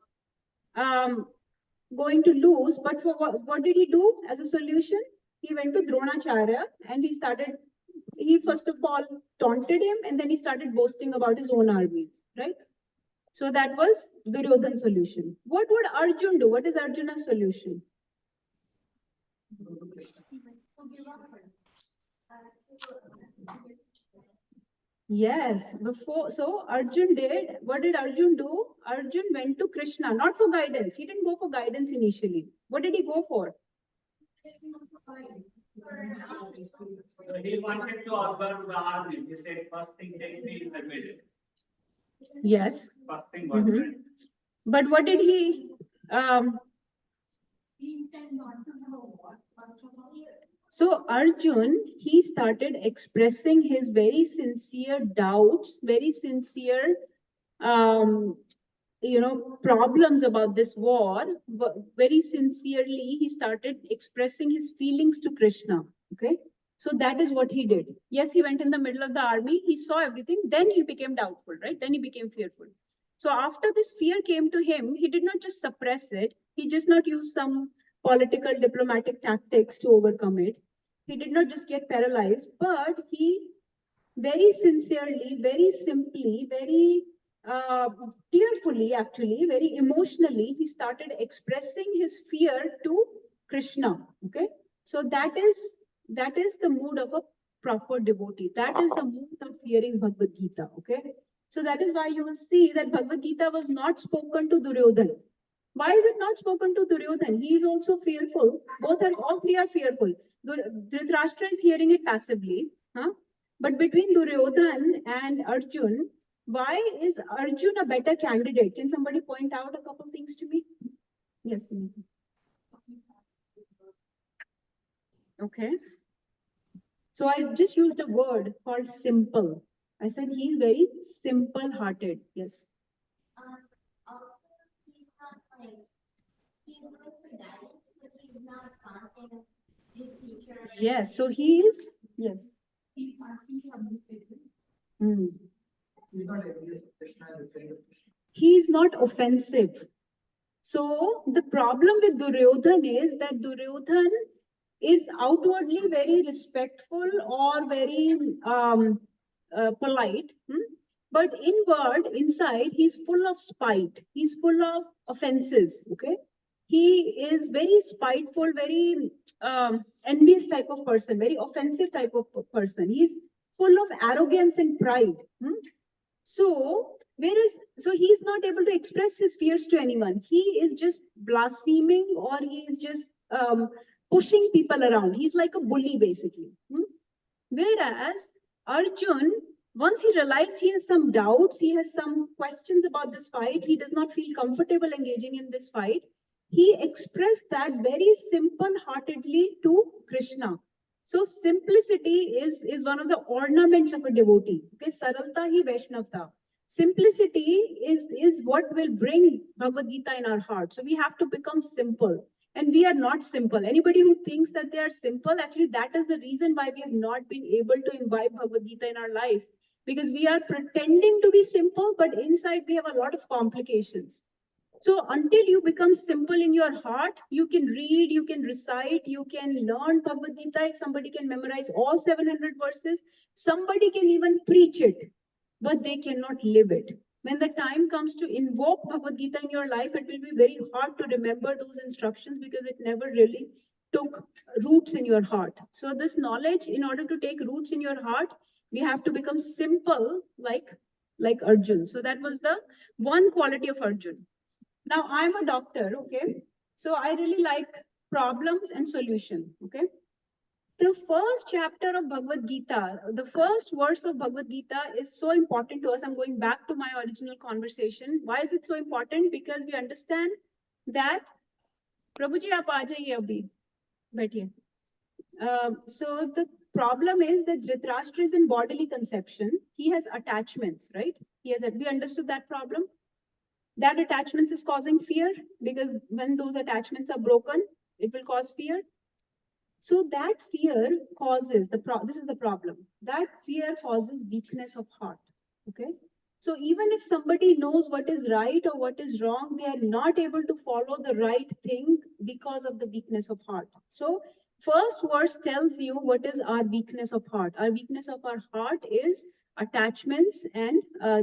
[SPEAKER 1] going to lose, but for what did he do as a solution? He went to Dronacharya and he first of all taunted him, and then he started boasting about his own army, right? So that was Duryodhana's solution. What would Arjun do? What is Arjuna's solution? Yes, so Arjun did, what did Arjun do? Arjun went to Krishna, not for guidance. He didn't go for guidance initially. What did he go for?
[SPEAKER 6] He wanted to observe the army. He said, first thing, take me in the middle.
[SPEAKER 1] Yes.
[SPEAKER 6] First thing was that.
[SPEAKER 1] But what did he? So Arjun, he started expressing his very sincere doubts, very sincere, problems about this war. Very sincerely, he started expressing his feelings to Krishna. Okay. So that is what he did. Yes, he went in the middle of the army. He saw everything. Then he became doubtful, right? Then he became fearful. So after this fear came to him, he did not just suppress it. He just not use some political diplomatic tactics to overcome it. He did not just get paralyzed, but he very sincerely, very simply, very tearfully, actually, very emotionally, he started expressing his fear to Krishna. Okay, so that is the mood of a proper devotee. That is the mood of hearing Bhagavad Gita. Okay, so that is why you will see that Bhagavad Gita was not spoken to Duryodhana. Why is it not spoken to Duryodhana? He is also fearful. All three are fearful. Dhritarashtra is hearing it passively. Huh? But between Duryodhana and Arjun, why is Arjun a better candidate? Can somebody point out a couple of things to me? Yes, Vinita. Okay. So I just used a word called simple. I said he's very simple-hearted. Yes.
[SPEAKER 2] Also, he's not like, he's with the guidance, but he's not taunting his teacher.
[SPEAKER 1] Yes. So he is. Yes.
[SPEAKER 2] He's asking for everything.
[SPEAKER 1] Hmm.
[SPEAKER 3] He's not envious of Krishna and afraid of Krishna.
[SPEAKER 1] He is not offensive. So the problem with Duryodhana is that Duryodhana is outwardly very respectful or very polite, but inside, he's full of spite. He's full of offenses. Okay, he is very spiteful, very envious type of person, very offensive type of person. He's full of arrogance and pride. So he's not able to express his fears to anyone. He is just blaspheming, or he is just pushing people around. He's like a bully, basically. Whereas Arjun, once he realized he has some doubts, he has some questions about this fight, he does not feel comfortable engaging in this fight, he expressed that very simple-heartedly to Krishna. So simplicity is one of the ornaments of a devotee. Okay, saralta hi Vaishnavta. Simplicity is what will bring Bhagavad Gita in our heart. So we have to become simple. And we are not simple. Anybody who thinks that they are simple, actually that is the reason why we have not been able to imbibe Bhagavad Gita in our life. Because we are pretending to be simple, but inside we have a lot of complications. So until you become simple in your heart, you can read, you can recite, you can learn Bhagavad Gita. Somebody can memorize all 700 verses. Somebody can even preach it, but they cannot live it. When the time comes to invoke Bhagavad Gita in your life, it will be very hard to remember those instructions because it never really took roots in your heart. So this knowledge, in order to take roots in your heart, we have to become simple like Arjun. So that was the one quality of Arjun. Now I'm a doctor, okay? So I really like problems and solution, okay? The first chapter of Bhagavad Gita, the first verse of Bhagavad Gita is so important to us. I'm going back to my original conversation. Why is it so important? Because we understand that Prabhuji, aap aa jaiye abhi. Baithiye. So the problem is that Dhritarashtra is in bodily conception. He has attachments, right? We understood that problem. That attachments is causing fear, because when those attachments are broken, it will cause fear. So that fear causes this is the problem. That fear causes weakness of heart. Okay. So even if somebody knows what is right or what is wrong, they are not able to follow the right thing because of the weakness of heart. So first verse tells you what is our weakness of heart. Our weakness of our heart is attachments and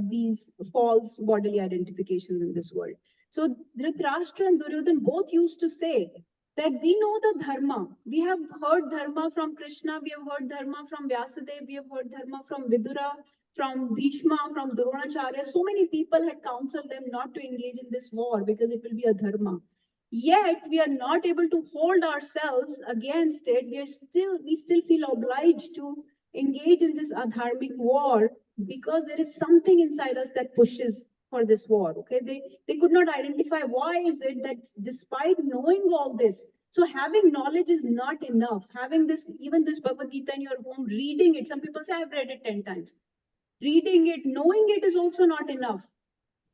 [SPEAKER 1] these false bodily identifications in this world. So Dhritarashtra and Duryodhana both used to say that we know the dharma. We have heard dharma from Krishna, we have heard dharma from Vyasadeva, we have heard dharma from Vidura, from Bhishma, from Dronacharya. So many people had counseled them not to engage in this war because it will be a dharma. Yet we are not able to hold ourselves against it. We still feel obliged to engage in this adharmic war because there is something inside us that pushes for this war. Okay, they could not identify why is it that despite knowing all this, So having knowledge is not enough. Having this, even this Bhagavad Gita in your home, reading it, some people say, I've read it 10 times. Reading it, knowing it is also not enough.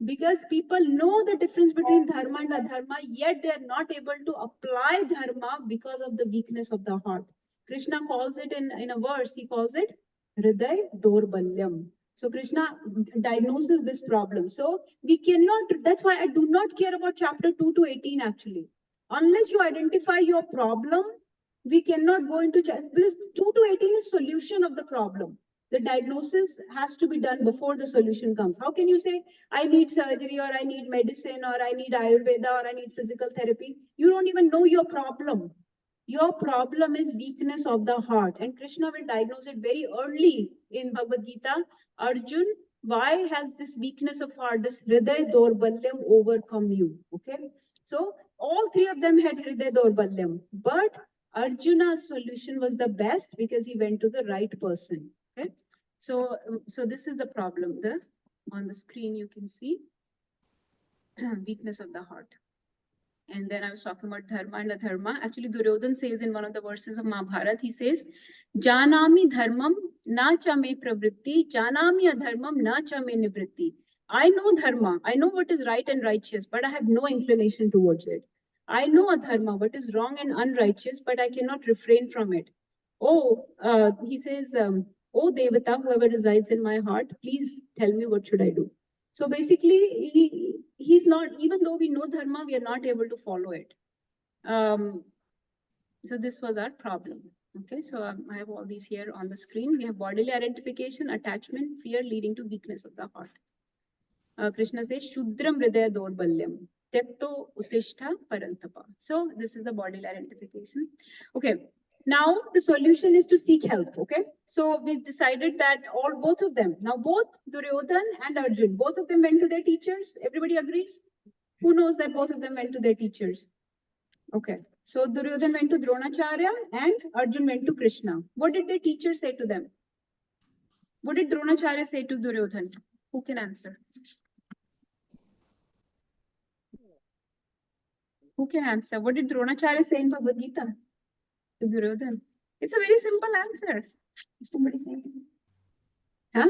[SPEAKER 1] Because people know the difference between dharma and adharma, yet they are not able to apply dharma because of the weakness of the heart. Krishna calls it in a verse, he calls it Hriday Dorbalyam. So Krishna diagnoses this problem. So we cannot, that's why I do not care about chapter 2 to 18 actually. Unless you identify your problem, we cannot go into, because 2 to 18 is solution of the problem. The diagnosis has to be done before the solution comes. How can you say, I need surgery, or I need medicine, or I need Ayurveda, or I need physical therapy? You don't even know your problem. Your problem is weakness of the heart. And Krishna will diagnose it very early in Bhagavad Gita. Arjun, why has this weakness of heart, this Hriday Dorbalyam overcome you? Okay. So all three of them had Hriday Dorbalyam. But Arjuna's solution was the best because he went to the right person. Okay. So this is the problem. On the screen you can see weakness of the heart. And then I was talking about dharma and adharma. Actually, Duryodhan says in one of the verses of Mahabharata, he says, Janami dharmam na cha me pravritti, janami adharmam na cha me nivritti. I know dharma, I know what is right and righteous, but I have no inclination towards it. I know adharma, what is wrong and unrighteous, but I cannot refrain from it. He says, oh Devata, whoever resides in my heart, please tell me what should I do. So basically, he's not, even though we know dharma, we are not able to follow it. So this was our problem. Okay, so I have all these here on the screen. We have bodily identification, attachment, fear leading to weakness of the heart. Krishna says, Shudram Hridaya Dorbalyam, Tekto Utishta Parantapa. So this is the bodily identification. Okay. Now the solution is to seek help. Okay, so we decided that both of them, now both Duryodhan and Arjun, both of them went to their teachers. Everybody agrees? Who knows that both of them went to their teachers? Okay, so Duryodhan went to Dronacharya and Arjun went to Krishna. What did their teacher say to them? What did Dronacharya say to Duryodhan? Who can answer? Who can answer? What did Dronacharya say in Bhagavad Gita to Duryodhan? It's a very simple answer. Is somebody saying? Huh?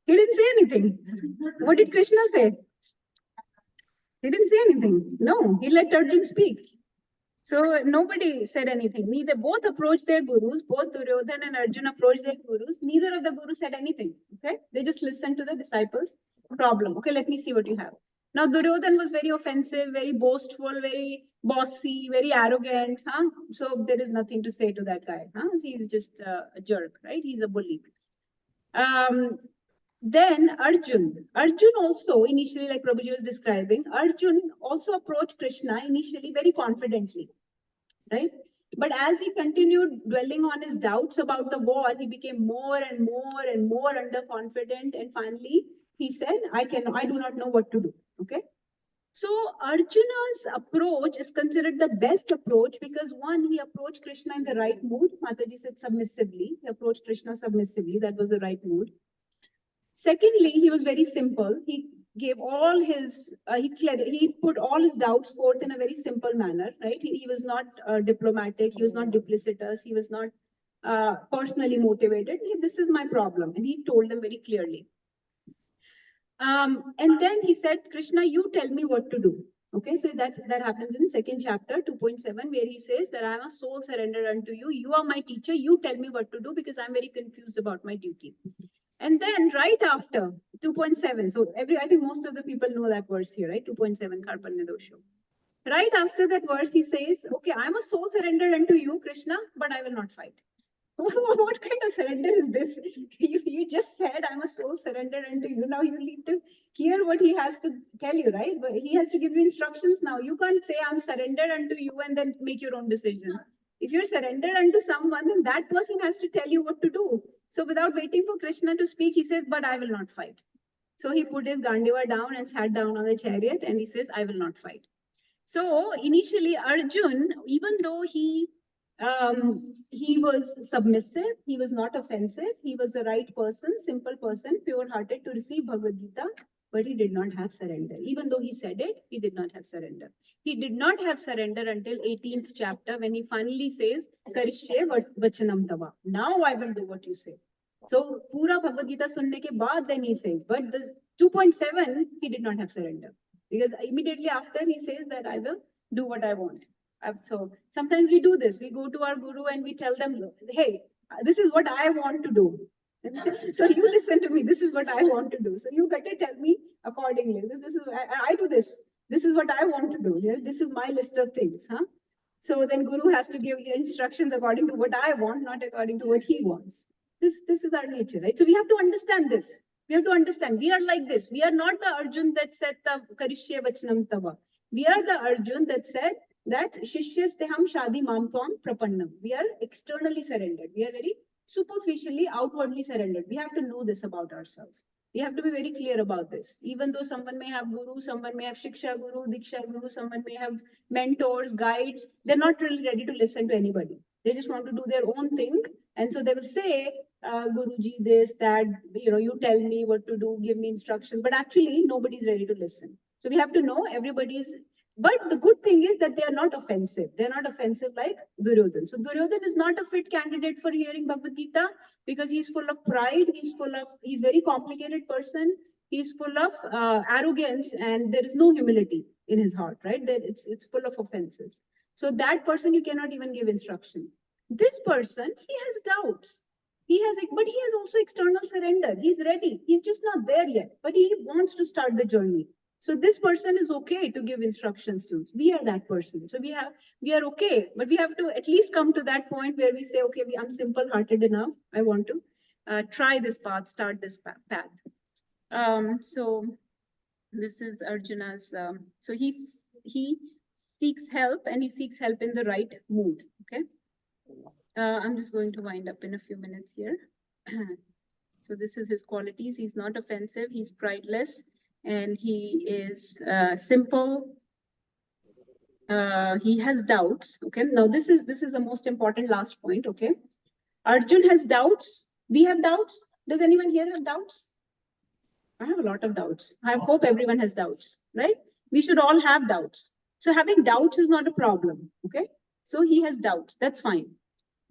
[SPEAKER 1] He didn't say anything. What did Krishna say? He didn't say anything. No, he let Arjun speak. So nobody said anything. Neither, both approached their gurus, both Duryodhan and Arjun approached their gurus. Neither of the gurus said anything. Okay, they just listened to the disciples' problem. Okay, let me see what you have. Now Duryodhan was very offensive, very boastful, very bossy, very arrogant. So there is nothing to say to that guy. He's just a jerk, right? He's a bully. Then Arjun also initially, like Prabhuji was describing, Arjun also approached Krishna initially very confidently, right? But as he continued dwelling on his doubts about the war, he became more and more and more underconfident. And finally, he said, I do not know what to do. Okay. So Arjuna's approach is considered the best approach because one, he approached Krishna in the right mood. Mataji said submissively. He approached Krishna submissively. That was the right mood. Secondly, he was very simple. He gave all his, he put all his doubts forth in a very simple manner, right? He was not diplomatic. He was not duplicitous. He was not personally motivated. This is my problem. And he told them very clearly. And then he said, Krishna, you tell me what to do. Okay, so that happens in second chapter, 2.7, where he says that I am a soul surrendered unto you. You are my teacher. You tell me what to do because I'm very confused about my duty. And then right after 2.7, so I think most of the people know that verse here, right? 2.7, Karpanya Dosho. Right after that verse, he says, okay, I'm a soul surrendered unto you, Krishna, but I will not fight. What kind of surrender is this? You just said, I'm a soul surrendered unto you. Now you need to hear what he has to tell you, right? But he has to give you instructions now. You can't say, I'm surrendered unto you and then make your own decision. If you're surrendered unto someone, then that person has to tell you what to do. So without waiting for Krishna to speak, he says, but I will not fight. So he put his Gandiva down and sat down on the chariot and he says, I will not fight. So initially Arjun, even though he was submissive, he was not offensive, he was the right person, simple person, pure-hearted to receive Bhagavad Gita. but he did not have surrender. Even though he said it, he did not have surrender. He did not have surrender until 18th chapter when he finally says, Karishye vachanam tava. Now I will do what you say. So, pura Bhagavad Gita sunne ke baad, then he says, but this 2.7, he did not have surrender. Because immediately after he says that I will do what I want. So sometimes we do this. We go to our guru and we tell them, hey, this is what I want to do. So you listen to me. This is what I want to do. So you better tell me accordingly. This is I do this. This is what I want to do. Yeah? This is my list of things. Huh? So then guru has to give you instructions according to what I want, not according to what he wants. This is our nature, right? So we have to understand this. We have to understand. We are like this. We are not the Arjun that said Karishye Vachanam Tava. We are the Arjun that said that Shishyasteham Shadi Mamtvam Prapannam. We are externally surrendered. We are very superficially, outwardly surrendered. We have to know this about ourselves. We have to be very clear about this. Even though someone may have guru, someone may have shiksha guru, diksha guru, someone may have mentors, guides, they're not really ready to listen to anybody. They just want to do their own thing. And so they will say, Guruji, this, that, you tell me what to do, give me instructions. But actually, nobody's ready to listen. So we have to know everybody's. But the good thing is that they are not offensive. They're not offensive like Duryodhan. So Duryodhan is not a fit candidate for hearing Bhagavad Gita because he's full of pride. He's very complicated person. He's full of arrogance and there is no humility in his heart, right? It's full of offenses. So that person you cannot even give instruction. This person, he has doubts. But he has also external surrender. He's ready. He's just not there yet, but he wants to start the journey. So this person is okay to give instructions to. We are that person. So we are okay, but we have to at least come to that point where we say, okay, I'm simple-hearted enough. I want to try this path, start this path. So this is Arjuna's. So he seeks help, and he seeks help in the right mood. Okay. I'm just going to wind up in a few minutes here. So this is his qualities. He's not offensive. He's prideless. And he is simple. He has doubts. Okay. Now this is the most important last point. Okay. Arjun has doubts. We have doubts. Does anyone here have doubts? I have a lot of doubts. I hope everyone has doubts, right? We should all have doubts. So having doubts is not a problem. Okay. So he has doubts. That's fine.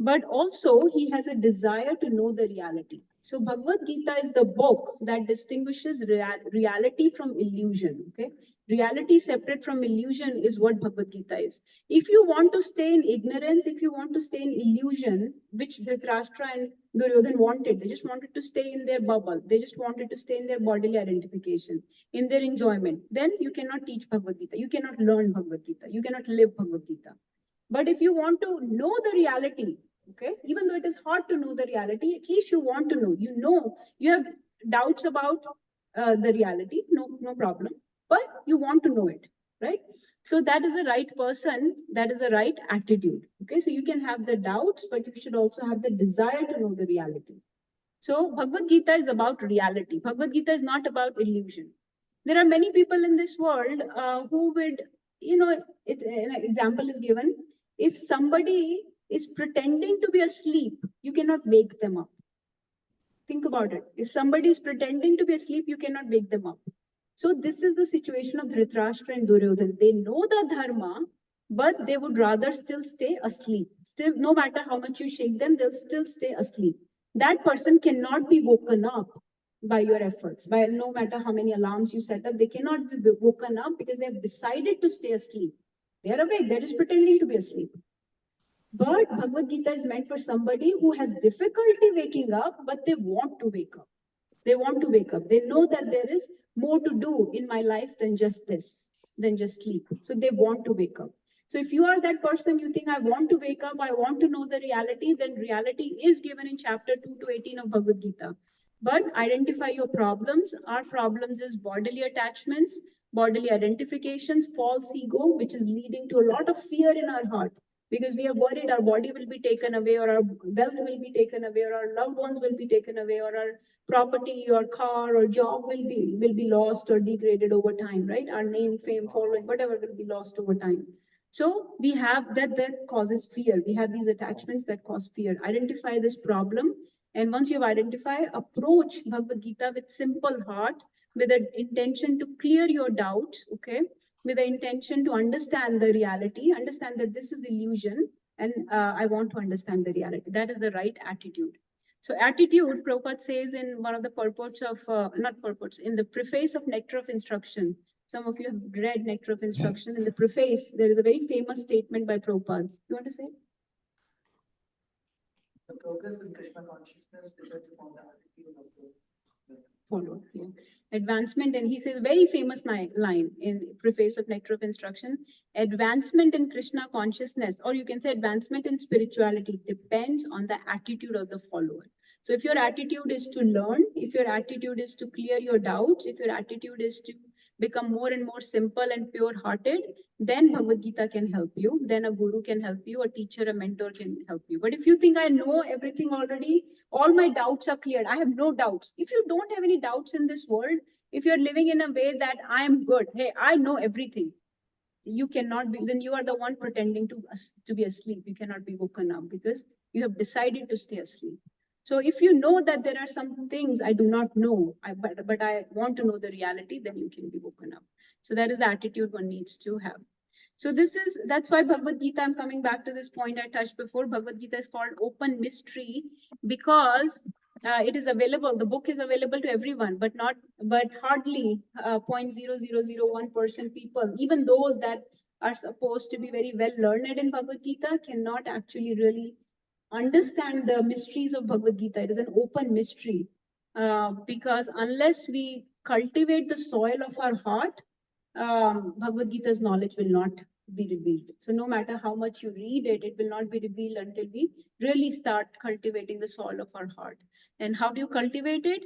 [SPEAKER 1] But also he has a desire to know the reality. So Bhagavad Gita is the book that distinguishes reality from illusion. Okay, reality separate from illusion is what Bhagavad Gita is. If you want to stay in ignorance, if you want to stay in illusion, which Dhritarashtra and Duryodhan wanted, they just wanted to stay in their bubble. They just wanted to stay in their bodily identification, in their enjoyment. Then you cannot teach Bhagavad Gita. You cannot learn Bhagavad Gita. You cannot live Bhagavad Gita. But if you want to know the reality, okay, even though it is hard to know the reality, at least you want to know. You have doubts about the reality, no problem, but you want to know it, right? So that is a right person, that is a right attitude. Okay, so you can have the doubts, but you should also have the desire to know the reality. So Bhagavad Gita is about reality. Bhagavad Gita is not about illusion. There are many people in this world who would, an example is given. If somebody is pretending to be asleep, you cannot wake them up. Think about it. If somebody is pretending to be asleep, you cannot wake them up. So this is the situation of Dhritarashtra and Duryodhan. They know the dharma, but they would rather still stay asleep. Still, no matter how much you shake them, they'll still stay asleep. That person cannot be woken up by your efforts. By no matter how many alarms you set up, they cannot be woken up because they have decided to stay asleep. They are awake. They're just pretending to be asleep. But Bhagavad Gita is meant for somebody who has difficulty waking up, but they want to wake up. They want to wake up. They know that there is more to do in my life than just this, than just sleep. So they want to wake up. So if you are that person, you think, I want to wake up, I want to know the reality, then reality is given in chapter 2 to 18 of Bhagavad Gita. But identify your problems. Our problems is bodily attachments, bodily identifications, false ego, which is leading to a lot of fear in our heart. Because we are worried our body will be taken away, or our wealth will be taken away, or our loved ones will be taken away, or our property or car or job will be lost or degraded over time, right? Our name, fame, following, whatever will be lost over time. So we have that causes fear. We have these attachments that cause fear. Identify this problem. And once you've identified, approach Bhagavad Gita with simple heart, with the intention to clear your doubts, okay, with the intention to understand the reality, understand that this is illusion, and I want to understand the reality. That is the right attitude. So attitude, Prabhupada says in one of the purports of, not purports, in the preface of Nectar of Instruction. Some of you have read Nectar of Instruction. In the preface, there is a very famous statement by Prabhupada. You want to say?
[SPEAKER 3] The progress in Krishna consciousness depends upon the attitude of the
[SPEAKER 1] Follower. Yeah. Advancement, and he says a very famous line in preface of Nectar of Instruction: advancement in Krishna consciousness, or you can say advancement in spirituality, depends on the attitude of the follower. So if your attitude is to learn, if your attitude is to clear your doubts, if your attitude is to become more and more simple and pure-hearted, then Bhagavad Gita can help you, then a guru can help you, a teacher, a mentor can help you. But if you think I know everything already, all my doubts are cleared, I have no doubts. If you don't have any doubts in this world, if you're living in a way that I am good, hey, I know everything, you cannot be, then you are the one pretending to be asleep. You cannot be woken up because you have decided to stay asleep. So if you know that there are some things I do not know, but I want to know the reality, then you can be woken up. So that is the attitude one needs to have. So that's why Bhagavad Gita, I'm coming back to this point I touched before. Bhagavad Gita is called open mystery because it is available. The book is available to everyone, but hardly 0.0001% people, even those that are supposed to be very well learned in Bhagavad Gita, cannot actually really understand the mysteries of Bhagavad Gita. It is an open mystery because unless we cultivate the soil of our heart, Bhagavad Gita's knowledge will not be revealed. So no matter how much you read it, it will not be revealed until we really start cultivating the soil of our heart. And how do you cultivate it?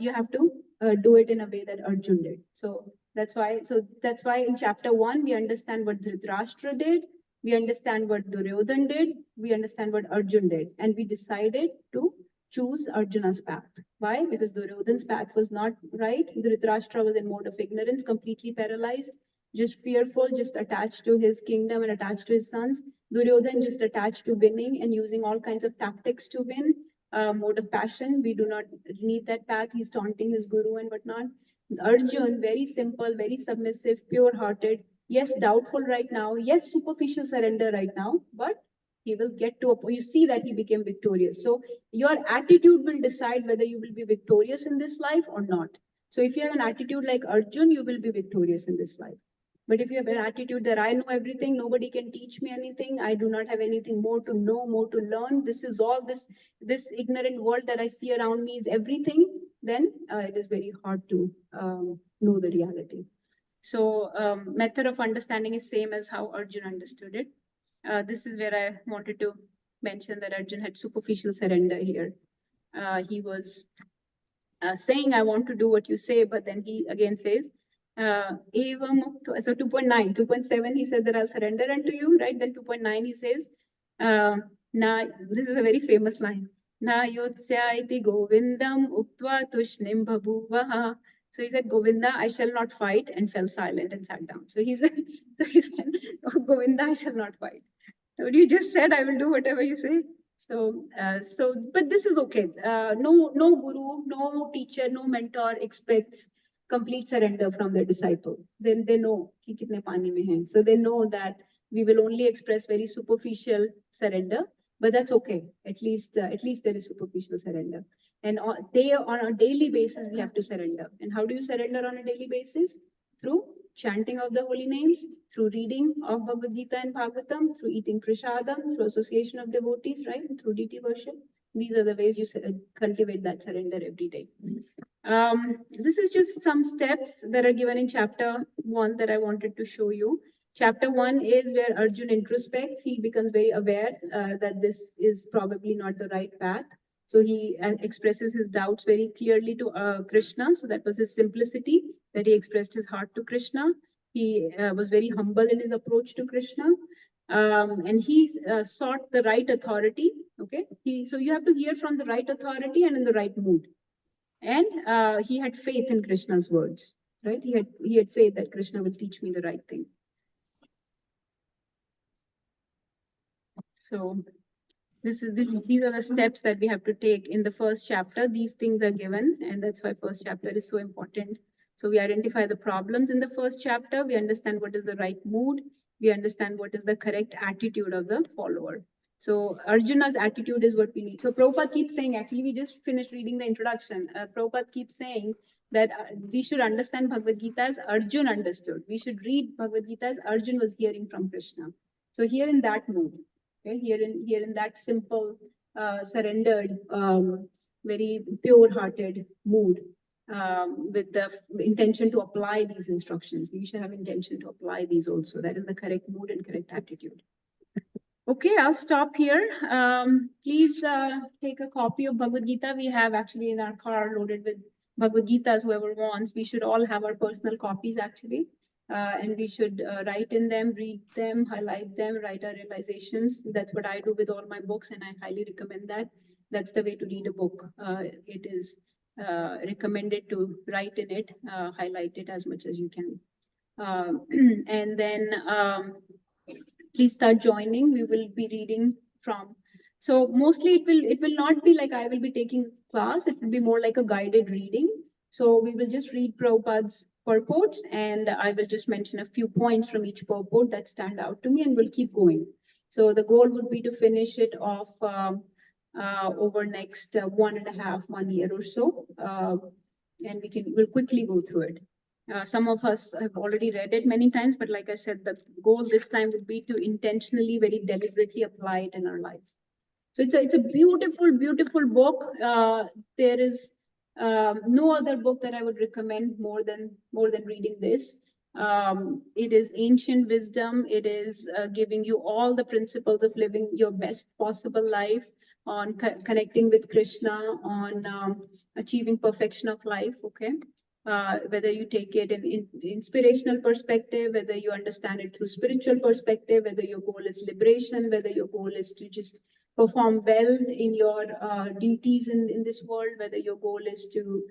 [SPEAKER 1] You have to do it in a way that Arjun did. So that's why in chapter 1, we understand what Dhritarashtra did. We understand what Duryodhan did. We understand what Arjun did. And we decided to choose Arjuna's path. Why? Because Duryodhan's path was not right. Dhritarashtra was in mode of ignorance, completely paralyzed, just fearful, just attached to his kingdom and attached to his sons. Duryodhan just attached to winning and using all kinds of tactics to win, mode of passion. We do not need that path. He's taunting his guru and whatnot. Arjun, very simple, very submissive, pure-hearted. Yes, doubtful right now. Yes, superficial surrender right now, but he will get to a point. You see that he became victorious. So your attitude will decide whether you will be victorious in this life or not. So if you have an attitude like Arjun, you will be victorious in this life. But if you have an attitude that I know everything, nobody can teach me anything, I do not have anything more to know, more to learn, this is all this ignorant world that I see around me is everything, then it is very hard to know the reality. So method of understanding is same as how Arjun understood it. This is where I wanted to mention that Arjun had superficial surrender here. He was saying, I want to do what you say, but then he again says, so 2.7, he said that I'll surrender unto you, right? Then 2.9, he says, this is a very famous line. Na yotsya iti govindam uktva tushnim bhabuvaha. So he said, Govinda, I shall not fight, and fell silent and sat down. So he said, oh, Govinda, I shall not fight. So you just said, I will do whatever you say. So, but this is okay. No guru, no teacher, no mentor expects complete surrender from their disciple. Then they know ki kitne pani mein hai. So they know that we will only express very superficial surrender, but that's okay. At least there is superficial surrender. And on a daily basis, we have to surrender. And how do you surrender on a daily basis? Through chanting of the holy names, through reading of Bhagavad Gita and Bhagavatam, through eating prasadam, through association of devotees, right? Through deity worship. These are the ways you cultivate that surrender every day. This is just some steps that are given in chapter 1 that I wanted to show you. Chapter 1 is where Arjun introspects. He becomes very aware that this is probably not the right path. So he expresses his doubts very clearly to Krishna. So that was his simplicity, that he expressed his heart to Krishna. He was very humble in his approach to Krishna. And he sought the right authority. Okay, so you have to hear from the right authority and in the right mood. And he had faith in Krishna's words, right? He had faith that Krishna will teach me the right thing. So These are the steps that we have to take in the first chapter. These things are given, and that's why first chapter is so important. So we identify the problems in the first chapter. We understand what is the right mood. We understand what is the correct attitude of the follower. So Arjuna's attitude is what we need. So Prabhupada keeps saying, actually, we just finished reading the introduction. Prabhupada keeps saying that we should understand Bhagavad Gita as Arjuna understood. We should read Bhagavad Gita as Arjuna was hearing from Krishna. So here in that mood, okay, here in that simple, surrendered, very pure-hearted mood, with the intention to apply these instructions. We should have intention to apply these also. That is the correct mood and correct attitude. Okay, I'll stop here. Please take a copy of Bhagavad Gita. We have actually in our car loaded with Bhagavad Gitas, whoever wants. We should all have our personal copies actually. And we should write in them, read them, highlight them, write our realizations. That's what I do with all my books, and I highly recommend that. That's the way to read a book. It is recommended to write in it, highlight it as much as you can. And then please start joining. We will be reading from. So mostly it will not be like I will be taking class. It will be more like a guided reading. So we will just read Prabhupada's purports, and I will just mention a few points from each purport that stand out to me, and we'll keep going. So the goal would be to finish it off over next 1 year or so, and we'll quickly go through it. Some of us have already read it many times, but like I said, the goal this time would be to intentionally, very deliberately apply it in our life. So it's a beautiful, beautiful book. There is no other book that I would recommend more than reading this. It is ancient wisdom. It is giving you all the principles of living your best possible life, on connecting with Krishna, on achieving perfection of life. Okay. Whether you take it in inspirational perspective, whether you understand it through spiritual perspective, whether your goal is liberation, whether your goal is to just perform well in your duties in this world, whether your goal is to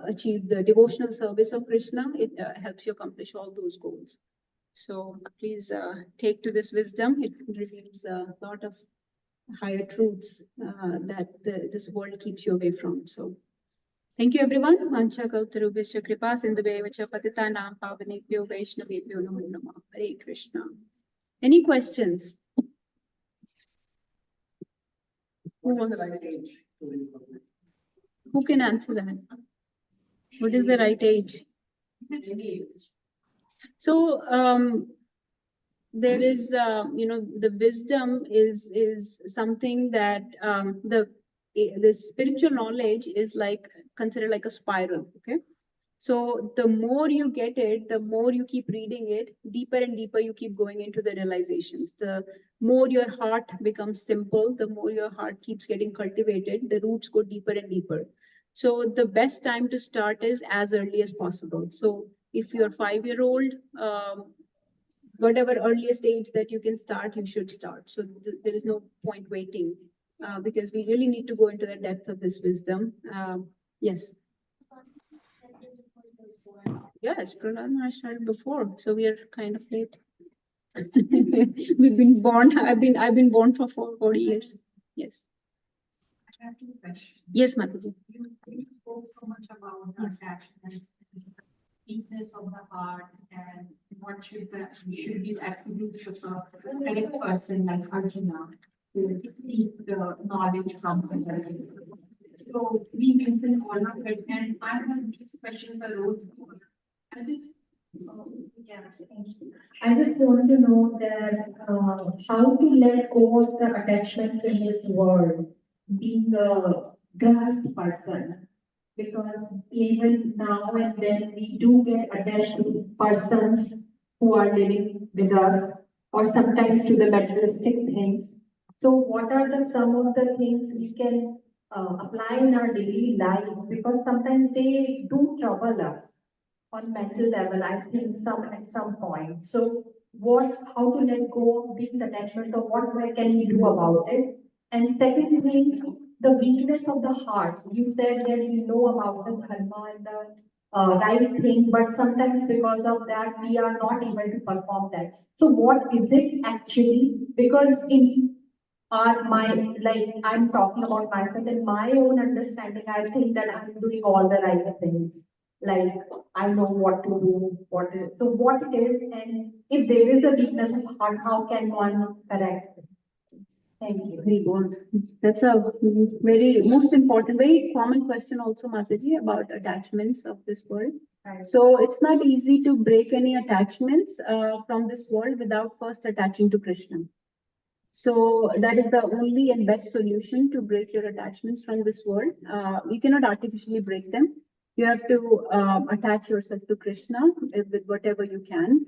[SPEAKER 1] achieve the devotional service of Krishna, it helps you accomplish all those goals. So please take to this wisdom. It reveals a lot of higher truths that this world keeps you away from. So thank you, everyone. Mancha Kautarubhishya Kripa Sindhubheva cha Patitanam Pavanebhyo Vaishnavebhyo Namo Namah. Hare Krishna. Any questions?
[SPEAKER 3] What is the right age to read Bhagavad Gita?
[SPEAKER 1] Who can answer that? What is the right age? So there is, the wisdom is something that the spiritual knowledge is like considered like a spiral. Okay. So the more you get it, the more you keep reading it, deeper and deeper you keep going into the realizations. The more your heart becomes simple, the more your heart keeps getting cultivated, the roots go deeper and deeper. So the best time to start is as early as possible. So if you're 5-year-old, whatever earliest age that you can start, you should start. So there is no point waiting, because we really need to go into the depth of this wisdom. Yes. Yes, Prahlad I started before, so we are kind of late. We've been born. I've been born for 40 years. Yes.
[SPEAKER 7] I have 2 questions.
[SPEAKER 1] Yes, Mataji.
[SPEAKER 7] You spoke so much about the attachments, deepness of the heart, and what should be the attributes of a correct person like Arjuna to seek the knowledge from somebody. So we mentioned all of it, and I have these questions arose. I just want to know that how to let go of the attachments in this world, being a grasp person, because even now and then we do get attached to persons who are living with us, or sometimes to the materialistic things. So what are some of the things we can apply in our daily life, because sometimes they do trouble us on mental level, I think at some point. So how to let go of these attachments, or what can we do about it? And second thing, the weakness of the heart. You said that we know about the dharma and the right thing, but sometimes because of that, we are not able to perform that. So what is it actually? Because in are my, like, I'm talking about myself, in my own understanding, I think that I'm doing all the right things. Like, I know what to do, what it is, and if there is a weakness of heart, how can one correct it? Thank you.
[SPEAKER 1] Very good. That's a very most important, very common question also, Mataji, about attachments of this world.
[SPEAKER 7] Right.
[SPEAKER 1] So it's not easy to break any attachments from this world without first attaching to Krishna. So that is the only and best solution to break your attachments from this world. You cannot artificially break them. You have to attach yourself to Krishna with whatever you can,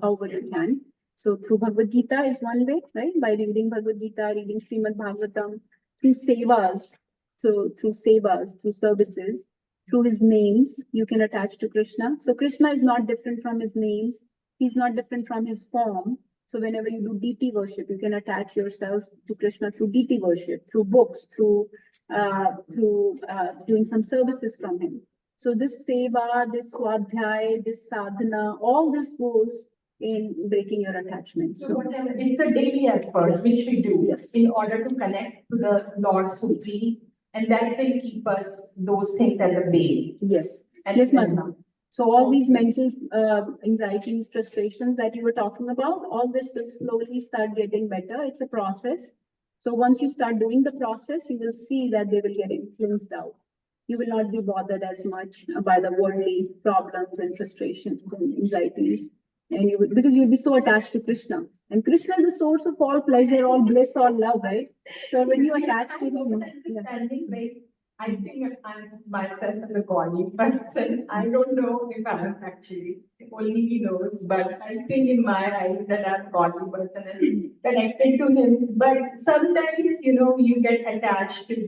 [SPEAKER 1] however you can. So through Bhagavad Gita is one way, right? By reading Bhagavad Gita, reading Srimad Bhagavatam, through sevas, through services, through his names, you can attach to Krishna. So Krishna is not different from his names. He's not different from his form. So whenever you do deity worship, you can attach yourself to Krishna through deity worship, through books, through doing some services from him. So this seva, this swadhyay, this sadhana, all this goes in breaking your attachment.
[SPEAKER 7] So whatever, it's a daily effort
[SPEAKER 1] Yes.
[SPEAKER 7] which we do
[SPEAKER 1] Yes.
[SPEAKER 7] in order to connect to the Lord Supreme, and that will keep us those things at the bay.
[SPEAKER 1] Yes.
[SPEAKER 7] And
[SPEAKER 1] Yes,
[SPEAKER 7] then-
[SPEAKER 1] madam. So all these mental anxieties, frustrations that you were talking about, all this will slowly start getting better. It's a process. So once you start doing the process, you will see that they will get influenced out. You will not be bothered as much by the worldly problems and frustrations and anxieties. And you will, because you'll be so attached to Krishna. And Krishna is the source of all pleasure, all bliss, all love, right? So when you attach to him, yeah.
[SPEAKER 7] Understanding, like, I think I'm myself as a godly person. I don't know if I'm actually, only he knows, but I think in my eyes that I'm a godly person and connected to him. But sometimes, you get attached to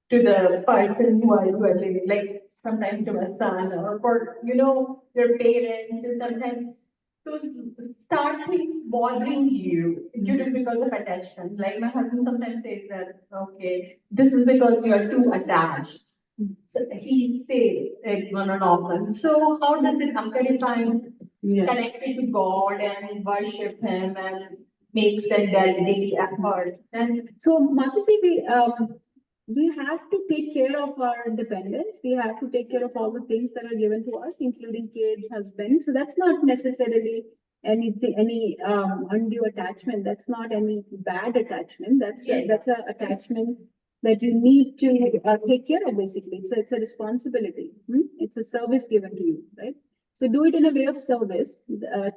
[SPEAKER 7] the person who are living, like sometimes to a son or for, your parents, and sometimes to start things bothering you due to because of attachment. Like my husband sometimes says that, okay, this is because you are too attached. So he says it on and often. So how does it occur if I'm
[SPEAKER 1] Yes.
[SPEAKER 7] connected to God and worship him and makes a daily effort? And
[SPEAKER 1] So Mataji, we have to take care of our dependents. We have to take care of all the things that are given to us, including kids, husband. So that's not necessarily any undue attachment. That's not any bad attachment. That's a attachment that you need to take care of. Basically, it's a responsibility. It's a service given to you, right? So do it in a way of service.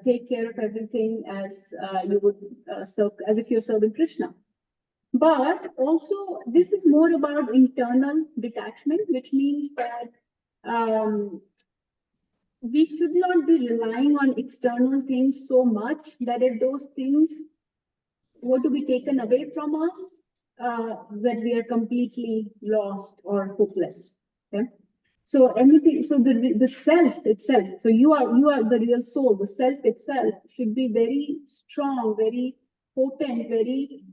[SPEAKER 1] Take care of everything as you would serve, as if you're serving Krishna. But also, this is more about internal detachment, which means that we should not be relying on external things so much that if those things were to be taken away from us, that we are completely lost or hopeless. Okay? So anything, so the self itself, so you are the real soul, the self itself should be very strong, very potent, very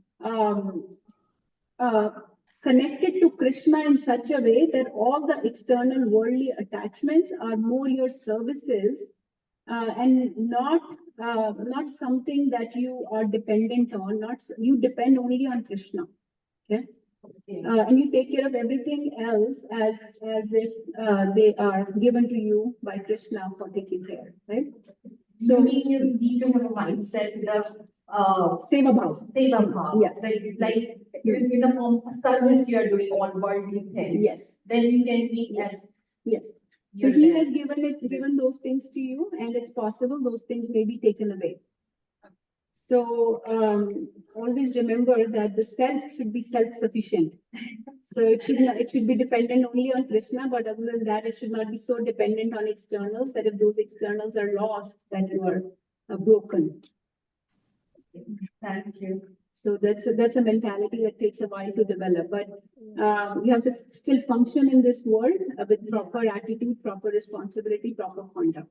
[SPEAKER 1] connected to Krishna in such a way that all the external worldly attachments are more your services and not something that you are dependent on. Not you depend only on Krishna. Okay. And you take care of everything else as if they are given to you by Krishna for taking care, right?
[SPEAKER 7] so you need to have a mindset with
[SPEAKER 1] Seva bhav.
[SPEAKER 7] Seva bhav.
[SPEAKER 1] Yes.
[SPEAKER 7] Like in the form of service you are doing all worldly things.
[SPEAKER 1] Yes.
[SPEAKER 7] Then you can be
[SPEAKER 1] Yes. Yes. So
[SPEAKER 7] You're
[SPEAKER 1] he
[SPEAKER 7] there.
[SPEAKER 1] has given those things to you, and it's possible those things may be taken away. So always remember that the self should be self-sufficient. So it should be dependent only on Krishna, but other than that, it should not be so dependent on externals that if those externals are lost, that you are broken.
[SPEAKER 7] Thank you.
[SPEAKER 1] So that's a mentality that takes a while to develop, but you have to still function in this world with proper attitude, proper responsibility, proper conduct.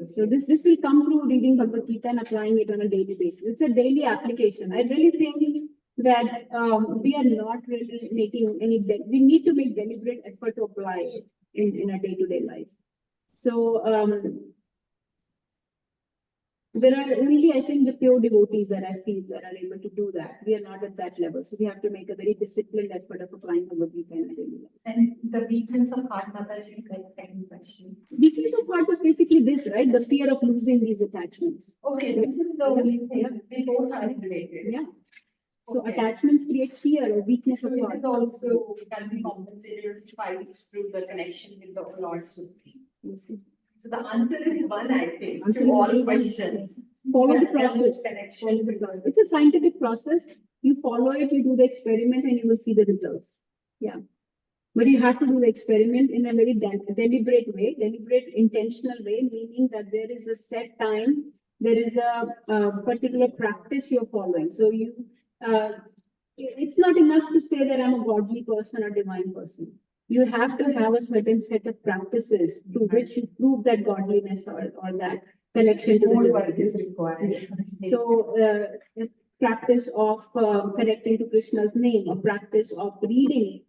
[SPEAKER 1] So this will come through reading Bhagavad Gita and applying it on a daily basis. It's a daily application. I really think that we are not really making we need to make deliberate effort to apply it in a day-to-day life. So There are only, I think, the pure devotees that I feel that are able to do that. We are not at that level. So we have to make a very disciplined effort of applying Bhagavad Gita in our daily life.
[SPEAKER 7] And the weakness of heart, Mataji, like second question.
[SPEAKER 1] Weakness of heart is basically this, right? The fear of losing these attachments.
[SPEAKER 7] Okay, this is the only thing. They both are related.
[SPEAKER 1] Yeah. So
[SPEAKER 7] Okay.
[SPEAKER 1] attachments create fear or weakness
[SPEAKER 7] So
[SPEAKER 1] of
[SPEAKER 7] it
[SPEAKER 1] heart.
[SPEAKER 7] is also can be compensated or sufficed through the connection with the Lord Supreme.
[SPEAKER 1] Yes.
[SPEAKER 7] So the answer is one, I think,
[SPEAKER 1] Answer
[SPEAKER 7] to
[SPEAKER 1] is
[SPEAKER 7] all
[SPEAKER 1] very one.
[SPEAKER 7] questions.
[SPEAKER 1] Yes. Follow the process.
[SPEAKER 7] Connection
[SPEAKER 1] Follow the
[SPEAKER 7] with
[SPEAKER 1] process.
[SPEAKER 7] the-
[SPEAKER 1] It's a scientific process. You follow it, you do the experiment, and you will see the results. Yeah. But you have to do the experiment in a very deliberate way, deliberate, intentional way, meaning that there is a set time, there is a particular practice you're following. So it's not enough to say that I'm a godly person or divine person. You have to have a certain set of practices through which you prove that godliness or that connection to
[SPEAKER 7] More
[SPEAKER 1] the
[SPEAKER 7] work
[SPEAKER 1] divine.
[SPEAKER 7] is required.
[SPEAKER 1] Yes. So, practice of connecting to Krishna's name, a practice of reading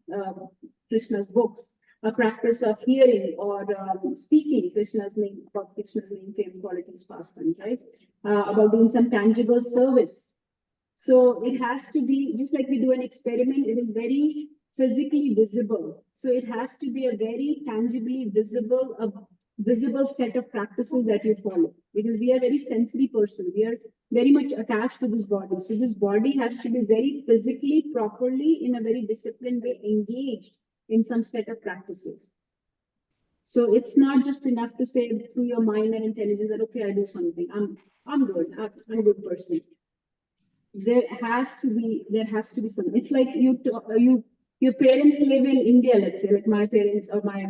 [SPEAKER 1] Krishna's books, a practice of hearing or speaking Krishna's name, about Krishna's name, fame, qualities, pastimes, right? About doing some tangible service. So it has to be, just like we do an experiment, it is very physically visible. So it has to be a very tangibly visible set of practices that you follow, because we are very sensory person. We are very much attached to this body. So this body has to be very physically, properly, in a very disciplined way, engaged in some set of practices. So it's not just enough to say through your mind and intelligence that, okay, I do something. I'm good. I'm a good person. There has to be something. It's like your parents live in India, let's say, like my parents or my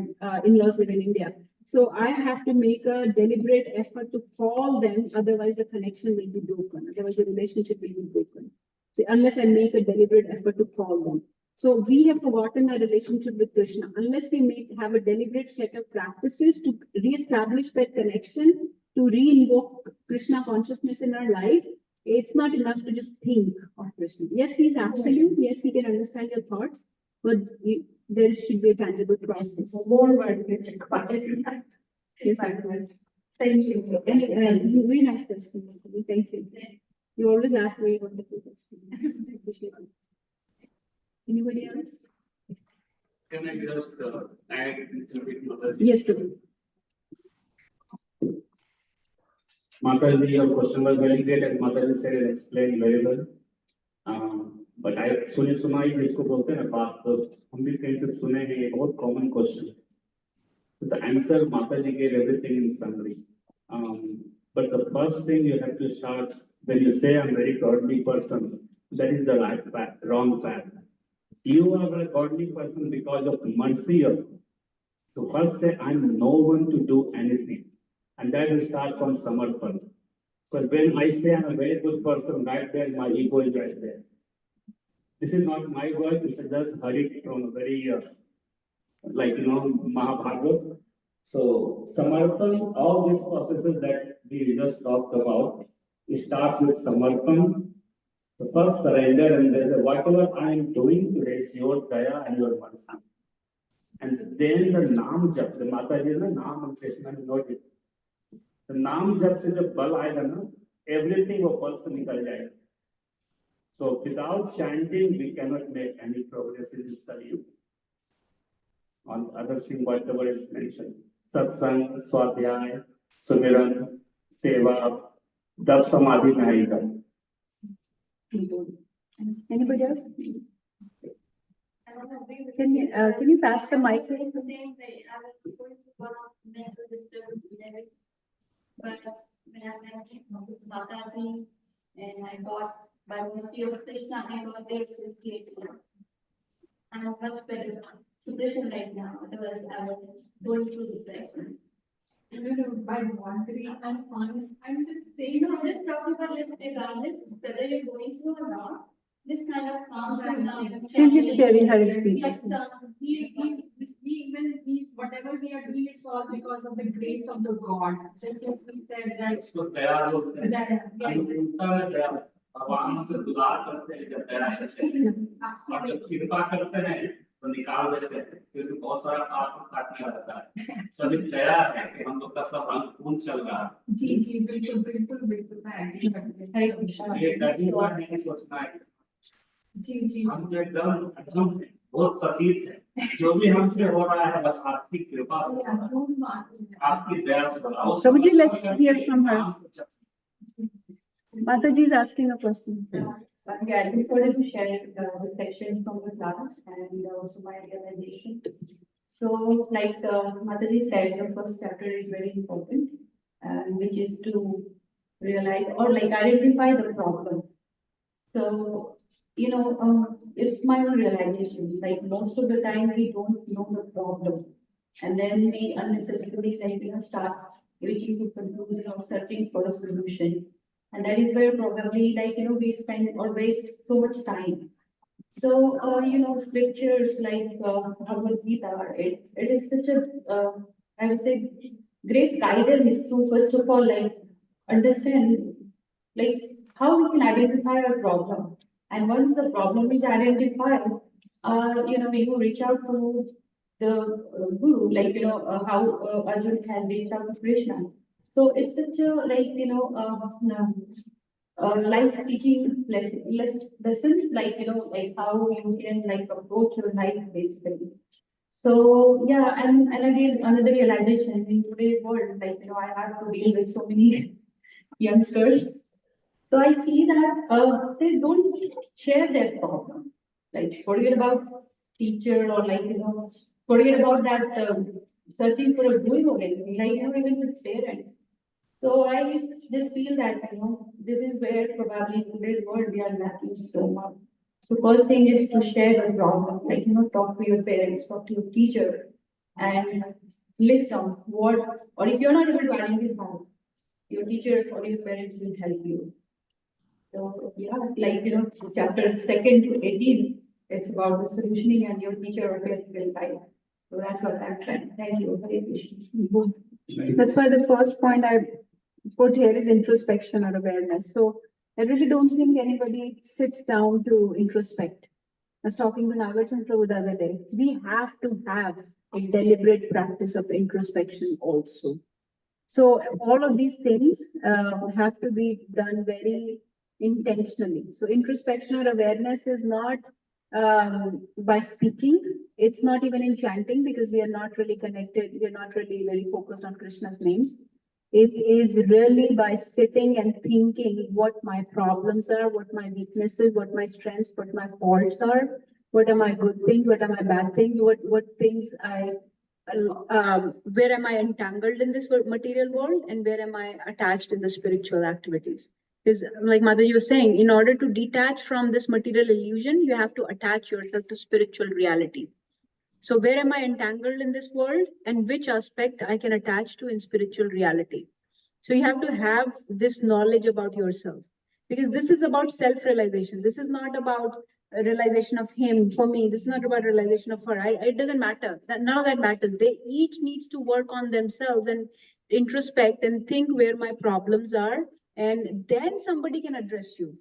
[SPEAKER 1] in-laws live in India. So I have to make a deliberate effort to call them, otherwise the connection will be broken. Otherwise the relationship will be broken. So unless I make a deliberate effort to call them. So we have forgotten our relationship with Krishna. Unless we have a deliberate set of practices to re-establish that connection, to re-invoke Krishna consciousness in our life, it's not enough to just think of Krishna. Yes, he's absolute. Yes, he can understand your thoughts, but there should be a tangible process.
[SPEAKER 7] More work is required.
[SPEAKER 1] Yes, ma'am.
[SPEAKER 7] Thank you.
[SPEAKER 1] Very nice question. Thank you. You always ask very wonderful questions. Appreciate it. Anybody else?
[SPEAKER 6] Can I just add a little bit, Mataji?
[SPEAKER 1] Yes, Prabhu.
[SPEAKER 6] Mataji, your question was very great and Mataji said and explained very well. But I actually सुना ही जिसको बोलते हैं ना बात तो हम भी कहीं से सुने हैं ये बहुत common question. The answer Mataji gave everything in summary. But the first thing you have to start when you say I'm a very godly person, that is the right path, wrong path. You are a godly person because of mercy of God. So first say I'm no one to do anything. And that will start from samarpan. But when I say I'm a very good person, right there, my ego is right there. This is not my word, this is just heard from a very, Mahabharata. So samarpan, all these processes that we just talked about, it starts with samarpan. The first surrender, and there's a whatever I am doing today is your daya and your mercy. And then the Naam Jap, the Mataji, the Naam and Krishna, you know it. The Naam Jap se jab bal aayega na, everything wo bal se nikal jayega. So without chanting, we cannot make any progress in this study. On other thing, whatever is mentioned, satsang, swadhyay, sumiran, seva, dab samadhi mein aayega.
[SPEAKER 1] Anybody else? Can you pass the mic?
[SPEAKER 2] The same way, I was going to one of mental disturbance, but when I went to Mataji, and I got by mercy of Krishna, I got very associated. I'm much better to Krishna right now, otherwise I was going through depression.
[SPEAKER 7] By wandering, I'm fine. I'm just saying,
[SPEAKER 2] You know, just talking about like regardless whether you're going through or not, this kind of calms you down.
[SPEAKER 1] She's just sharing her experience.
[SPEAKER 2] Yes,
[SPEAKER 7] whatever we are doing, it's all because of the grace of the God. Just like we said that.
[SPEAKER 6] उसको दया बोलते हैं।
[SPEAKER 7] that-
[SPEAKER 6] अनुकंपा में दया, भगवान से दुलार करते हैं जब दया करते हैं। और जब कृपा करते हैं तो निकाल देते हैं क्योंकि बहुत सारा पाप काटने रहता है। सभी तैयार है कि हम लोग का सब अंग खून चल रहा है।
[SPEAKER 7] जी जी बिल्कुल बिल्कुल बिल्कुल मैं agree करती हूँ। हरे कृष्णा।
[SPEAKER 6] ये कभी बार नहीं सोचना है।
[SPEAKER 7] जी जी
[SPEAKER 6] हम तो एकदम बहुत प्रतीत है, जो भी हमसे हो रहा है बस आपकी कृपा से हो रहा है, आपकी दया से हो रहा है।
[SPEAKER 1] Prabhuji, let's hear from her. Mataji is asking a question.
[SPEAKER 4] Yeah, I just wanted to share reflections from the class and also my realization. So, like Mataji said, the first chapter is very important, which is to realize or like identify the problem. So, it's my own realization. Like most of the time, we don't know the problem, and then we unnecessarily start reaching to conclusion or searching for a solution. And that is where probably we spend or waste so much time. So, scriptures like Bhagavad Gita, it is such a, I would say, great guidance to first of all, understand, how we can identify our problem. And once the problem is identified, you reach out to the guru, how Arjun has reached out to Krishna. So it's such a life teaching lesson, like how you can approach your life basically. So yeah, and again another realization in today's world, I have to deal with so many youngsters. So I see that they don't share their problem. Like forget about teacher or forget about that searching for a guru or anything. Even with parents. So I just feel that this is where probably in today's world we are lacking so much. So first thing is to share the problem, talk to your parents, talk to your teacher, and listen what, or if you're not able to identify, your teacher or your parents will help you. So yeah, chapter 2 to 18, it's about the solutioning and your teacher or parent will guide. So that's what I'm trying. Thank you. Hare Krishna.
[SPEAKER 1] That's why the first point I put here is introspection or awareness. So I really don't think anybody sits down to introspect. I was talking to Nagarjuna Prabhu the other day. We have to have a deliberate practice of introspection also. So all of these things have to be done very intentionally. So introspection or awareness is not by speaking. It's not even in chanting because we are not really connected. We are not really very focused on Krishna's names. It is really by sitting and thinking what my problems are, what my weaknesses, what my strengths, what my faults are, what are my good things, what are my bad things, what things where am I entangled in this material world and where am I attached in the spiritual activities? Because like Mataji was saying, in order to detach from this material illusion, you have to attach yourself to spiritual reality. So where am I entangled in this world and which aspect I can attach to in spiritual reality? So you have to have this knowledge about yourself because this is about self-realization. This is not about a realization of him for me. This is not about realization of her. It doesn't matter. None of that matters. They each needs to work on themselves and introspect and think where my problems are, and then somebody can address you.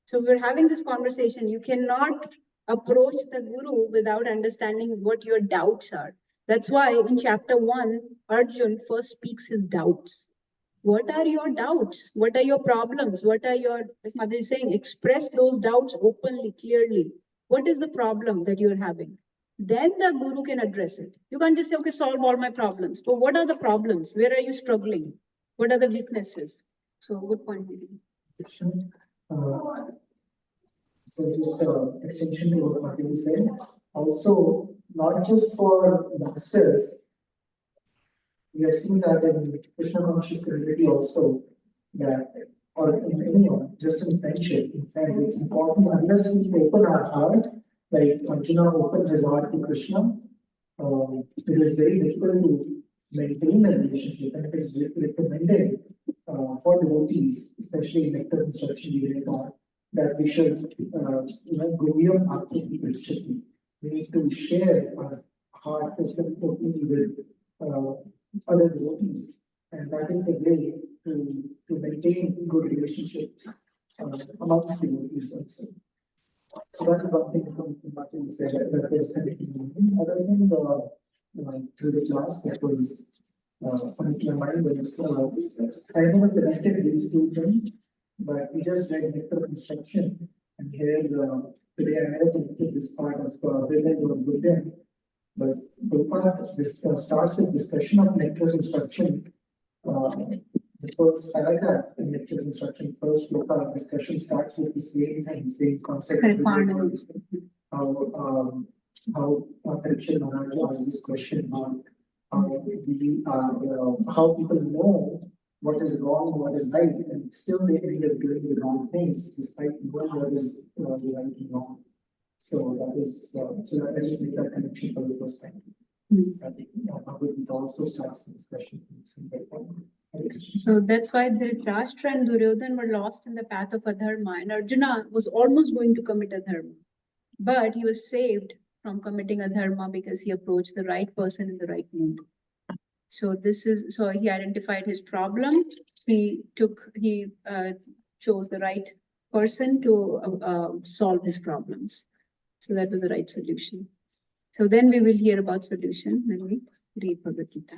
[SPEAKER 1] So we're having this conversation. You cannot approach the guru without understanding what your doubts are. That's why in chapter 1, Arjun first speaks his doubts. What are your doubts? What are your problems? What are your, like Mother is saying, express those doubts openly, clearly. What is the problem that you're having? Then the guru can address it. You can't just say, okay, solve all my problems. But what are the problems? Where are you struggling? What are the weaknesses? So good point.
[SPEAKER 3] So just extension to what Martin said. Also, not just for masters, we have seen that in Krishna conscious community also, that or in anyone, just in friendship, in fact, it's important unless we open our heart, like Arjuna opened his heart to Krishna, it is very difficult to maintain a relationship, and it is recommended for devotees, especially in nectar instruction we taught, that we should, Guriyam Bhakti Prachati. We need to share our heart openly with other devotees, and that is the way to maintain good relationships amongst devotees also. So that is one thing from what you said, that is other thing, through the class that was coming to my mind was, I never connected these two things, but we just read nectar construction, and here today I never connected this part of Village or Buddha. But Gopal, this starts with discussion of nectar construction. The first paragraph in lecture instruction, first local discussion starts with the same thing, same concept. How Parikshit Maharaj asked this question about how we are, how people know what is wrong, what is right, and still they end up doing the wrong things despite knowing what is right and wrong. So that is, so I just made that connection for the first time. I think Bhagavad Gita also starts the discussion.
[SPEAKER 1] So that's why Dhritarashtra and Duryodhan were lost in the path of adharma, and Arjuna was almost going to commit adharma, but he was saved from committing adharma because he approached the right person in the right mood. So this is, so he identified his problem. He chose the right person to solve his problems. So that was the right solution. So then we will hear about solution when we read Bhagavad Gita.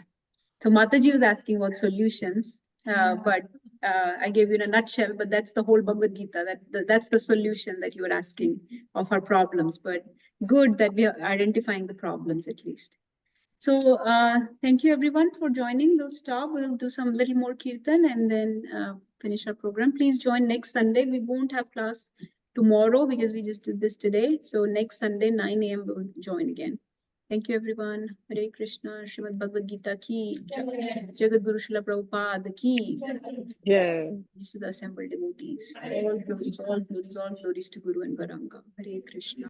[SPEAKER 1] So Mataji was asking about solutions, but I gave you in a nutshell, but that's the whole Bhagavad Gita. That's the solution that you were asking of our problems, but good that we are identifying the problems at least. So thank you everyone for joining. We'll stop, we'll do some little more kirtan and then finish our program. Please join next Sunday. We won't have class tomorrow because we just did this today. So next Sunday, 9 a.m. we'll join again. Thank you, everyone. Hare Krishna, Srimad Bhagavad Gita ki, Jagat Guru Srila Prabhupada ki, to the assembled devotees. All glories to Guru and Garanga. Hare Krishna.